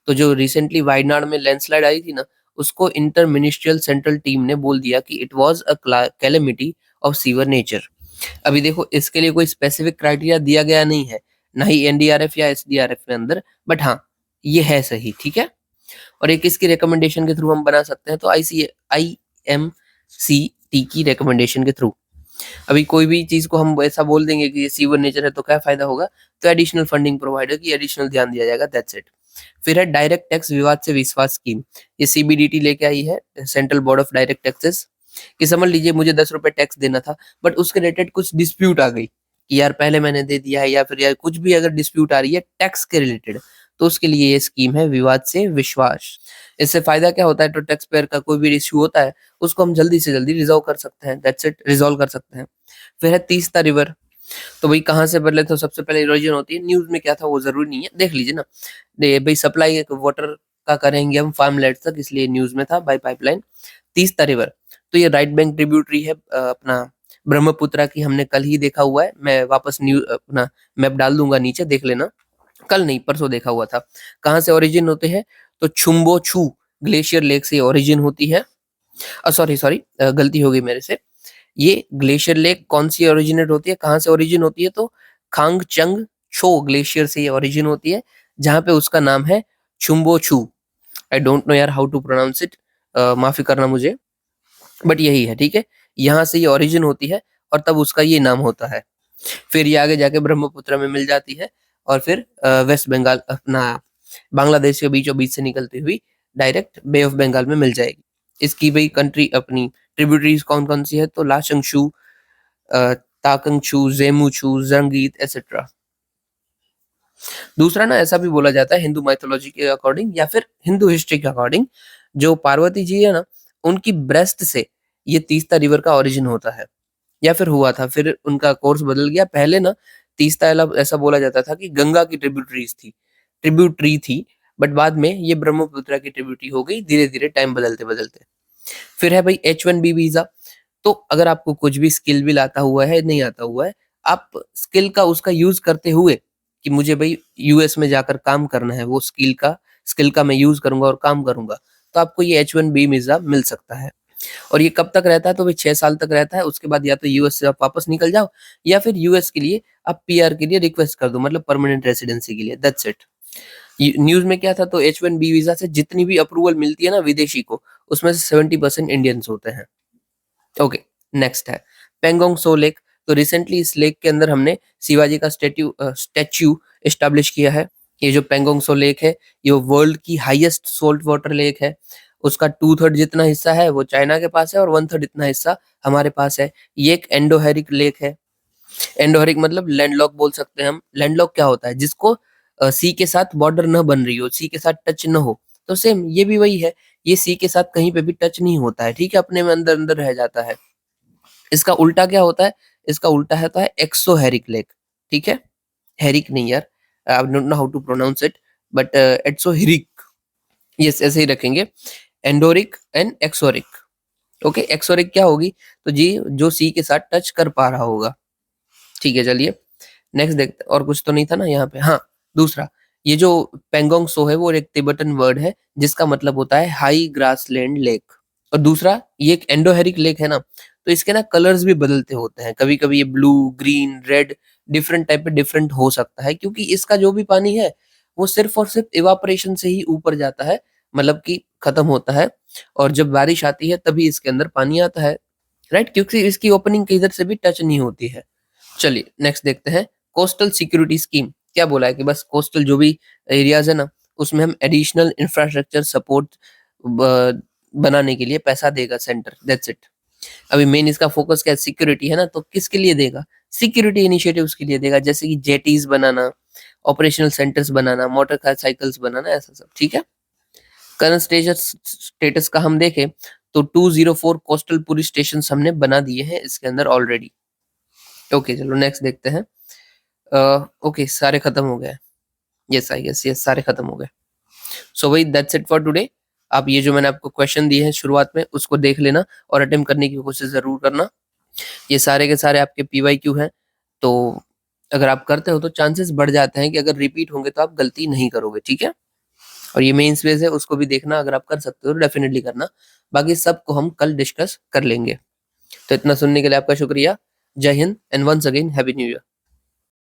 तो जो रिसेंटली वायनाड में लैंडस्लाइड आई थी ना, उसको इंटर मिनिस्ट्रियल सेंट्रल टीम ने बोल दिया कि it was a calamity of sewer nature. अभी देखो, इसके लिए कोई स्पेसिफिक क्राइटेरिया दिया गया नहीं है, ना ही एनडीआरएफ या एसडीआरएफ में अंदर, बट हाँ ये है सही, ठीक है। और एक इसकी रिकमेंडेशन के थ्रू हम बना सकते हैं, तो IMCT की रिकमेंडेशन के थ्रू। अभी कोई भी चीज को हम ऐसा बोल देंगे कि ये सीवर नेचर है, तो क्या फायदा होगा, तो एडिशनल फंडिंग प्रोवाइडर की एडिशनल ध्यान दिया जाएगा, दैट्स इट। फिर है डायरेक्ट टैक्स विवाद से विश्वास स्कीम। ये CBDT लेके आई है, central board of direct taxes. कि समझ लीजिए मुझे 10 रुपए टैक्स देना था, बट उसके रिलेटेड कुछ डिस्प्यूट आ गई कि यार पहले मैंने दे दिया है, या फिर यार कुछ भी अगर डिस्प्यूट आ रही है टैक्स के रिलेटेड, तो उसके लिए ये स्कीम है विवाद से विश्वास। इससे फायदा क्या होता है, तो टैक्स पेयर का कोई भी इश्यू होता है, उसको हम जल्दी से जल्दी रिजॉल्व कर सकते हैं, दैट्स इट, रिजॉल्व कर सकते हैं। फिर है तीस्ता रिवर। तो भाई कहाँ से बदले, तो सबसे पहले इरोजन होती है, न्यूज में क्या था वो जरूरी नहीं है, देख लीजिए ना। भाई सप्लाई वाटर का करेंगे हम फार्मलैंड तक, इसलिए न्यूज में था बाय पाइपलाइन। तीस्ता रिवर, तो ये राइट बैंक ट्रिब्यूटरी है अपना ब्रह्मपुत्रा की, हमने कल ही देखा हुआ है, मैं वापस न्यूज अपना मैप डाल दूंगा नीचे, देख लेना। कल नहीं परसों देखा हुआ था। कहाँ से ओरिजिन होते हैं, तो छुम्बो छू ग्लेशियर लेक से ओरिजिन होती है। सॉरी सॉरी, गलती हो गई मेरे से। ये ग्लेशियर लेक कौन सी ओरिजिनेट होती है, कहाँ से ओरिजिन होती है, तो खांगचंग छो ग्लेशियर से ये ओरिजिन होती है, जहाँ पे उसका नाम है छुम्बो छू। आई डोंट नो यार हाउ टू प्रोनाउंस इट, माफी करना मुझे, बट यही है, ठीक है। यहाँ से ये ओरिजिन होती है, और तब उसका ये नाम होता है। फिर ये आगे जाके ब्रह्मपुत्र में मिल जाती है, और फिर वेस्ट बंगाल अपना बांग्लादेश के बीचों बीच से निकलती हुई डायरेक्ट बे ऑफ बंगाल में मिल जाएगी। इसकी भाई कंट्री अपनी ट्रिब्यूटरीज कौन कौन सी है, तो लाशंगशु, ताकंगशु, जेमुचू, जंगीत एसेट्रा। दूसरा ना ऐसा भी बोला जाता है हिंदू माइथोलॉजी के अकॉर्डिंग, या फिर हिंदू हिस्ट्री के अकॉर्डिंग, जो पार्वती जी है ना, उनकी ब्रेस्ट से ये तीस्ता रिवर का ओरिजिन होता है, या फिर हुआ था, फिर उनका कोर्स बदल गया। पहले ना तीस्ता ऐसा बोला जाता था कि गंगा की ट्रिब्यूटरी थी, बट बाद में ये ब्रह्मपुत्र की ट्रिब्यूटरी हो गई, धीरे धीरे टाइम बदलते बदलते। फिर है भाई H1B वीजा। तो अगर आपको कुछ भी स्किल भी आता हुआ है, नहीं आता हुआ है, आप स्किल का उसका यूज करते हुए, कि मुझे भाई US में जाकर काम करना है, वो स्किल का मैं यूज करूंगा और काम करूंगा, तो आपको ये H1B वीजा मिल सकता है। और ये कब तक रहता है, तो भाई 6 साल तक रहता है, उसके बाद या तो US से आप वापस निकल जाओ, या फिर US के लिए आप PR के लिए रिक्वेस्ट कर दो, मतलब परमानेंट रेसिडेंसी के लिए, दैट्स इट। न्यूज में क्या था, तो H1B वीजा से जितनी भी अप्रूवल मिलती है ना विदेशी को, उसमें से 70% इंडियंस होते हैं। ओके, नेक्स्ट है पेंगोंग सो लेक। तो रिसेंटली इस लेक के अंदर हमने शिवाजी का स्टैच्यू एस्टेब्लिश किया है। ये जो पेंगोंग सो लेक है, ये वर्ल्ड की हाईएस्ट सोल्ट वाटर लेक है। उसका 2/3 जितना हिस्सा है वो चाइना के पास है, और 1/3 इतना हिस्सा हमारे पास है। ये एक एंडोहेरिक लेक है। एंडोहेरिक मतलब लैंडलॉक बोल सकते हैं हम। लैंडलॉक क्या होता है, जिसको सी के साथ बॉर्डर न बन रही हो, सी के साथ टच न हो, तो सेम ये भी वही है। ये सी के साथ कहीं पे भी टच नहीं होता है, ठीक है, अपने में अंदर अंदर रह जाता है। इसका उल्टा क्या होता है, इसका उल्टा होता है एक्सोहेरिक लेक, ठीक है। हेरिक नहीं यार, I don't know how to pronounce it, but exorheic, yes ऐसे ही रखेंगे, endorheic and exorheic. Okay, X और एक क्या होगी, तो जी जो सी के साथ टच कर पा रहा होगा। ठीक है, चलिए नेक्स्ट देखते, और कुछ तो नहीं था ना यहाँ पे। हाँ, दूसरा, ये जो पेंगोंग सो है वो एक तिब्बतन वर्ड है जिसका मतलब होता है हाई ग्रासलैंड लेक। और दूसरा, ये एक एंडोहेरिक लेक है ना, तो इसके ना कलर्स भी बदलते होते हैं, कभी कभी ये blue, green, red, different type पे डिफरेंट हो सकता है, क्योंकि इसका जो भी पानी है वो सिर्फ और सिर्फ इवापोरेशन से ही ऊपर जाता है, मतलब कि खत्म होता है, और जब बारिश आती है तभी इसके अंदर पानी आता है, राइट, क्योंकि इसकी ओपनिंग इधर से भी टच नहीं होती है। चलिए नेक्स्ट देखते हैं, कोस्टल सिक्योरिटी स्कीम क्या बोला है कि बस कोस्टल जो भी एरियाज है ना, उसमें हम एडिशनल इंफ्रास्ट्रक्चर सपोर्ट बनाने के लिए पैसा देगा सेंटर, दैट्स इट। अभी मेन इसका फोकस क्या है, सिक्योरिटी है ना, तो किसके लिए देगा, सिक्योरिटी इनिशिएटिव्स के लिए देगा, जैसे कि जेटीज बनाना, ऑपरेशनल सेंटर्स बनाना, मोटर कार साइकिल्स बनाना, ऐसा सब। ठीक है, करंट स्टेटस का हम देखें तो 204 कोस्टल पुलिस स्टेशन हमने बना दिए हैं इसके अंदर ऑलरेडी। ओके, चलो नेक्स्ट देखते हैं। ओके, सारे खत्म हो गए। यस, आई गेस यस, सारे खत्म हो गए। सो वही, दैट्स इट फॉर टुडे। आप ये जो मैंने आपको क्वेश्चन दिए हैं शुरुआत में, उसको देख लेना और अटेम्प्ट करने की कोशिश जरूर करना। ये सारे के सारे आपके पीवाईक्यू हैं, तो अगर आप करते हो तो चांसेस बढ़ जाते हैं कि अगर रिपीट होंगे तो आप गलती नहीं करोगे। ठीक है, और ये मेंस बेस है, उसको भी देखना, अगर आप कर सकते हो तो डेफिनेटली करना। बाकी सबको हम कल डिस्कस कर लेंगे। तो इतना सुनने के लिए आपका शुक्रिया। जय हिंद and once again happy new year.